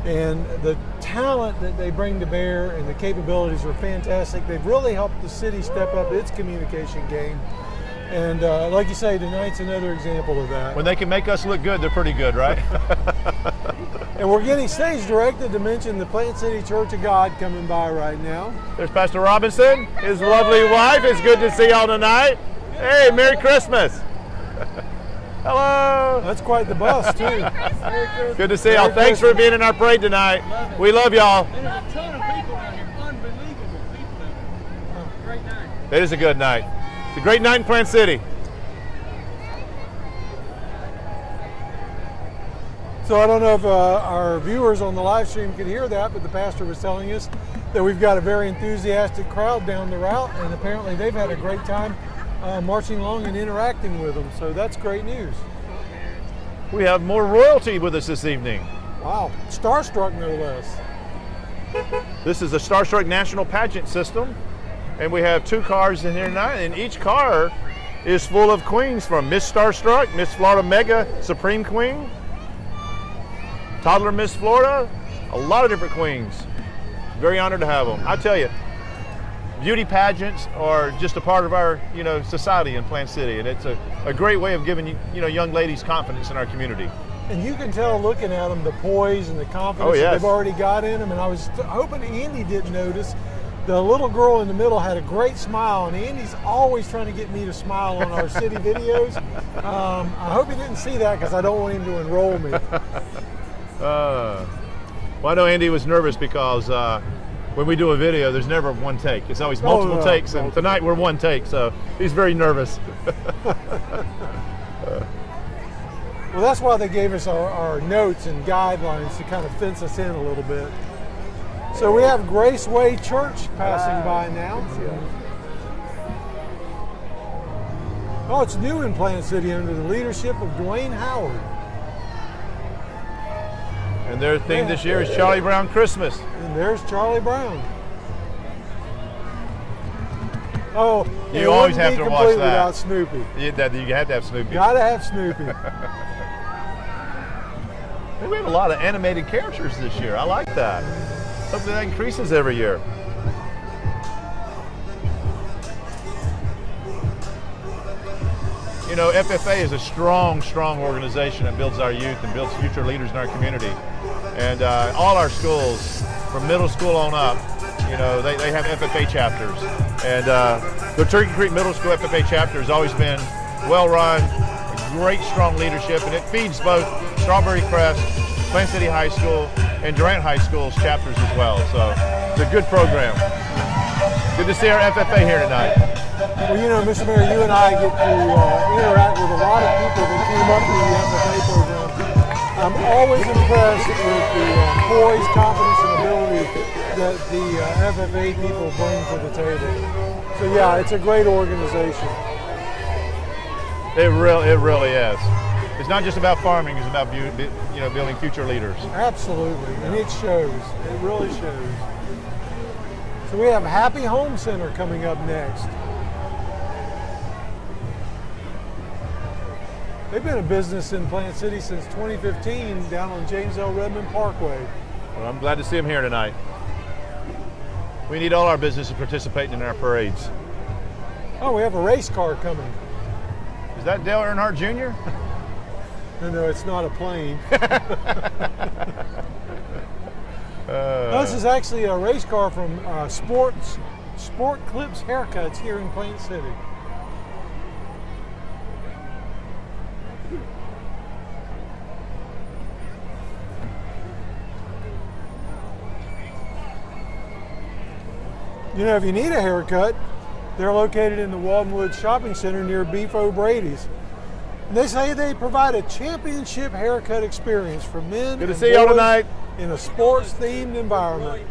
Speaker 2: And the talent that they bring to bear and the capabilities are fantastic. They've really helped the city step up its communication game. And like you say, tonight's another example of that.
Speaker 1: When they can make us look good, they're pretty good, right?
Speaker 2: And we're getting stage directed to mention the Plant City Church of God coming by right now.
Speaker 1: There's Pastor Robinson, his lovely wife. It's good to see y'all tonight. Hey, Merry Christmas. Hello.
Speaker 2: That's quite the bus, too.
Speaker 1: Good to see y'all. Thanks for being in our parade tonight. We love y'all.
Speaker 11: There's a ton of people out here. Unbelievable people out here. Great night.
Speaker 1: It is a good night. It's a great night in Plant City.
Speaker 2: So I don't know if our viewers on the live stream could hear that, but the pastor was telling us that we've got a very enthusiastic crowd down the route, and apparently they've had a great time marching along and interacting with them. So that's great news.
Speaker 1: We have more royalty with us this evening.
Speaker 2: Wow, starstruck no less.
Speaker 1: This is a Starstruck National Pageant System, and we have 2 cars in here tonight, and each car is full of queens, from Miss Starstruck, Miss Florida Mega Supreme Queen, Toddler Miss Florida, a lot of different queens. Very honored to have them. I tell you, beauty pageants are just a part of our, society in Plant City, and it's a great way of giving young ladies confidence in our community.
Speaker 2: And you can tell looking at them the poise and the confidence that they've already got in them. And I was hoping Andy didn't notice. The little girl in the middle had a great smile, and Andy's always trying to get me to smile on our city videos. I hope he didn't see that because I don't want him to enroll me.
Speaker 1: Well, I know Andy was nervous because when we do a video, there's never one take. It's always multiple takes, and tonight we're one take, so he's very nervous.
Speaker 2: Well, that's why they gave us our notes and guidelines to kind of fence us in a little bit. So we have Grace Way Church passing by now. Oh, it's new in Plant City under the leadership of Dwayne Howard.
Speaker 1: And their theme this year is Charlie Brown Christmas.
Speaker 2: And there's Charlie Brown. Oh,
Speaker 1: you always have to watch that.
Speaker 2: Without Snoopy.
Speaker 1: You have to have Snoopy.
Speaker 2: Gotta have Snoopy.
Speaker 1: We have a lot of animated characters this year. I like that. Hopefully that increases every year. FFA is a strong organization that builds our youth and builds future leaders in our community. And all our schools, from middle school on up, they have FFA chapters. And the Turkey Creek Middle School FFA chapter has always been well run, great strong leadership, and it feeds both Strawberry Crest, Plant City High School, and Durant High School's chapters as well. So it's a good program. Good to see our FFA here tonight.
Speaker 2: Well, Mr. Mayor, you and I get to interact with a lot of people that came up through the FFA program. I'm always impressed with the poise, confidence, and ability that the FFA people bring to the table. So yeah, it's a great organization.
Speaker 1: It really is. It's not just about farming; it's about building future leaders.
Speaker 2: Absolutely, and it shows. It really shows. So we have Happy Home Center coming up next. They've been in business in Plant City since 2015 down on James L. Redmond Parkway.
Speaker 1: Well, I'm glad to see them here tonight. We need all our businesses participating in our parades.
Speaker 2: Oh, we have a race car coming.
Speaker 1: Is that Dale Earnhardt Jr.?
Speaker 2: No, it's not a plane. This is actually a race car from Sport Clips Haircuts here in Plant City. If you need a haircut, they're located in the Walden Woods Shopping Center near Beef O'Brady's. And they say they provide a championship haircut experience for men
Speaker 1: Good to see y'all tonight.
Speaker 2: In a sports-themed environment.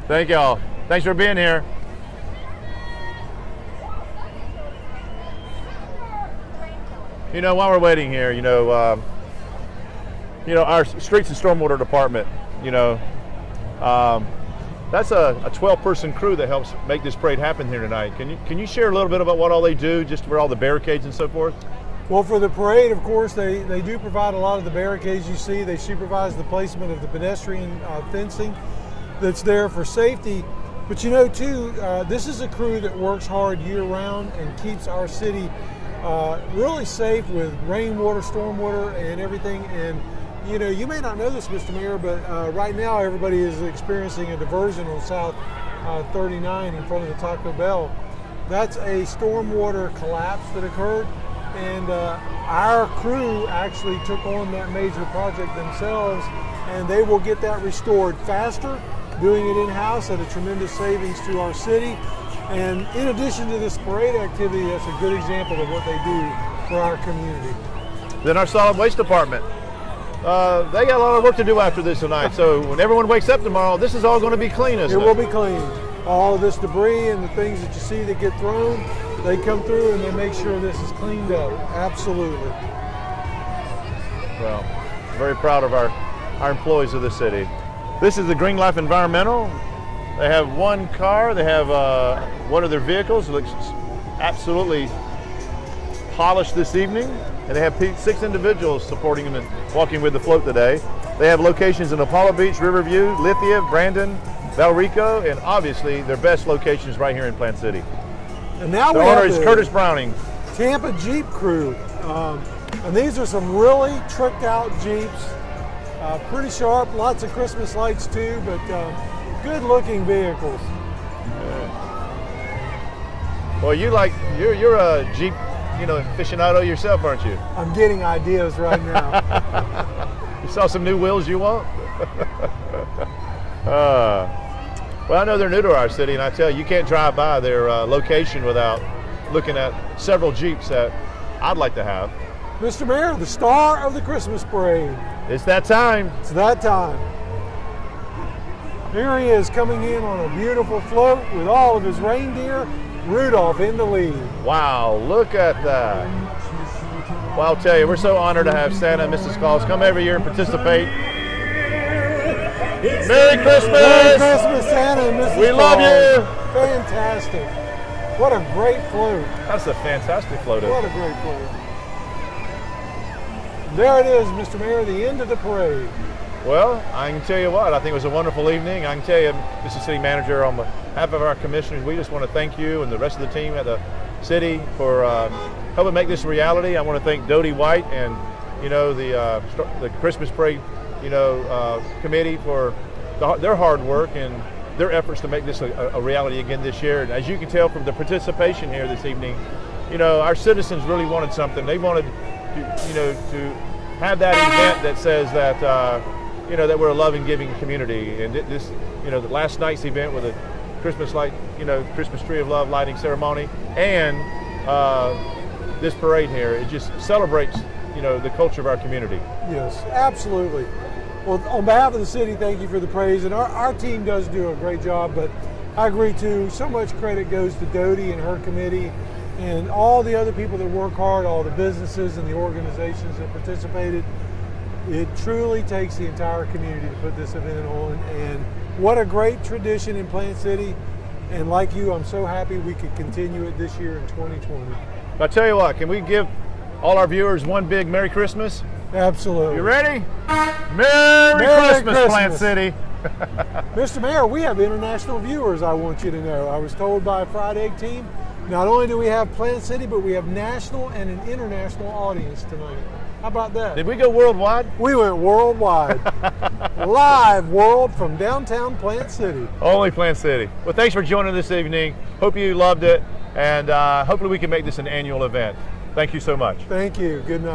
Speaker 1: Thank y'all. Thanks for being here. While we're waiting here, our streets and stormwater department, that's a 12-person crew that helps make this parade happen here tonight. Can you share a little bit about what all they do, just for all the barricades and so forth?
Speaker 2: Well, for the parade, of course, they do provide a lot of the barricades you see. They supervise the placement of the pedestrian fencing that's there for safety. But you know, too, this is a crew that works hard year-round and keeps our city really safe with rainwater, stormwater, and everything. And you know, you may not know this, Mr. Mayor, but right now everybody is experiencing a diversion on South 39 in front of the Taco Bell. That's a stormwater collapse that occurred, and our crew actually took on that major project themselves, and they will get that restored faster, doing it in-house at a tremendous savings to our city. And in addition to this parade activity, that's a good example of what they do for our community.
Speaker 1: Then our solid waste department. They got a lot of work to do after this tonight, so when everyone wakes up tomorrow, this is all going to be clean, isn't it?
Speaker 2: It will be clean. All of this debris and the things that you see that get thrown, they come through and they make sure this is cleaned up. Absolutely.
Speaker 1: Well, very proud of our employees of the city. This is the Green Life Environmental. They have one car. They have one of their vehicles. It looks absolutely polished this evening. And they have 6 individuals supporting them and walking with the float today. They have locations in Apollo Beach, Riverview, Lithia, Brandon, Valrico, and obviously their best locations right here in Plant City.
Speaker 2: And now
Speaker 1: the owner is Curtis Browning.
Speaker 2: Tampa Jeep crew. And these are some really tricked out Jeeps. Pretty sharp, lots of Christmas lights too, but good looking vehicles.
Speaker 1: Well, you're a Jeep, aficionado yourself, aren't you?
Speaker 2: I'm getting ideas right now.
Speaker 1: You saw some new wheels you want? Well, I know they're new to our city, and I tell you, you can't drive by their location without looking at several Jeeps that I'd like to have.
Speaker 2: Mr. Mayor, the star of the Christmas parade.
Speaker 1: It's that time.
Speaker 2: It's that time. Here he is coming in on a beautiful float with all of his reindeer, Rudolph in the lead.
Speaker 1: Wow, look at that. Well, I'll tell you, we're so honored to have Santa and Mrs. Claus come every year and participate. Merry Christmas!
Speaker 2: Merry Christmas, Santa and Mrs.
Speaker 1: We love you!
Speaker 2: Fantastic. What a great float.
Speaker 1: That's a fantastic float.
Speaker 2: What a great float. There it is, Mr. Mayor, the end of the parade.
Speaker 1: Well, I can tell you what, I think it was a wonderful evening. I can tell you, Mr. City Manager, on behalf of our commissioners, we just want to thank you and the rest of the team at the city for helping make this a reality. I want to thank Dodie White and the Christmas parade committee for their hard work and their efforts to make this a reality again this year. And as you can tell from the participation here this evening, our citizens really wanted something. They wanted to have that event that says that that we're a loving, giving community. And this, the last night's event with a Christmas light, Christmas tree of love lighting ceremony, and this parade here, it just celebrates, the culture of our community.
Speaker 2: Yes, absolutely. Well, on behalf of the city, thank you for the praise, and our team does do a great job, but I agree too, so much credit goes to Dodie and her committee and all the other people that work hard, all the businesses and the organizations that participated. It truly takes the entire community to put this event on, and what a great tradition in Plant City. And like you, I'm so happy we could continue it this year in 2020.
Speaker 1: I'll tell you what, can we give all our viewers one big Merry Christmas?
Speaker 2: Absolutely.
Speaker 1: You ready? Merry Christmas, Plant City.
Speaker 2: Mr. Mayor, we have international viewers, I want you to know. I was told by a fried egg team, not only do we have Plant City, but we have national and an international audience tonight. How about that?
Speaker 1: Did we go worldwide?
Speaker 2: We went worldwide. Live world from downtown Plant City.
Speaker 1: Only Plant City. Well, thanks for joining this evening. Hope you loved it, and hopefully we can make this an annual event. Thank you so much.
Speaker 2: Thank you. Good night.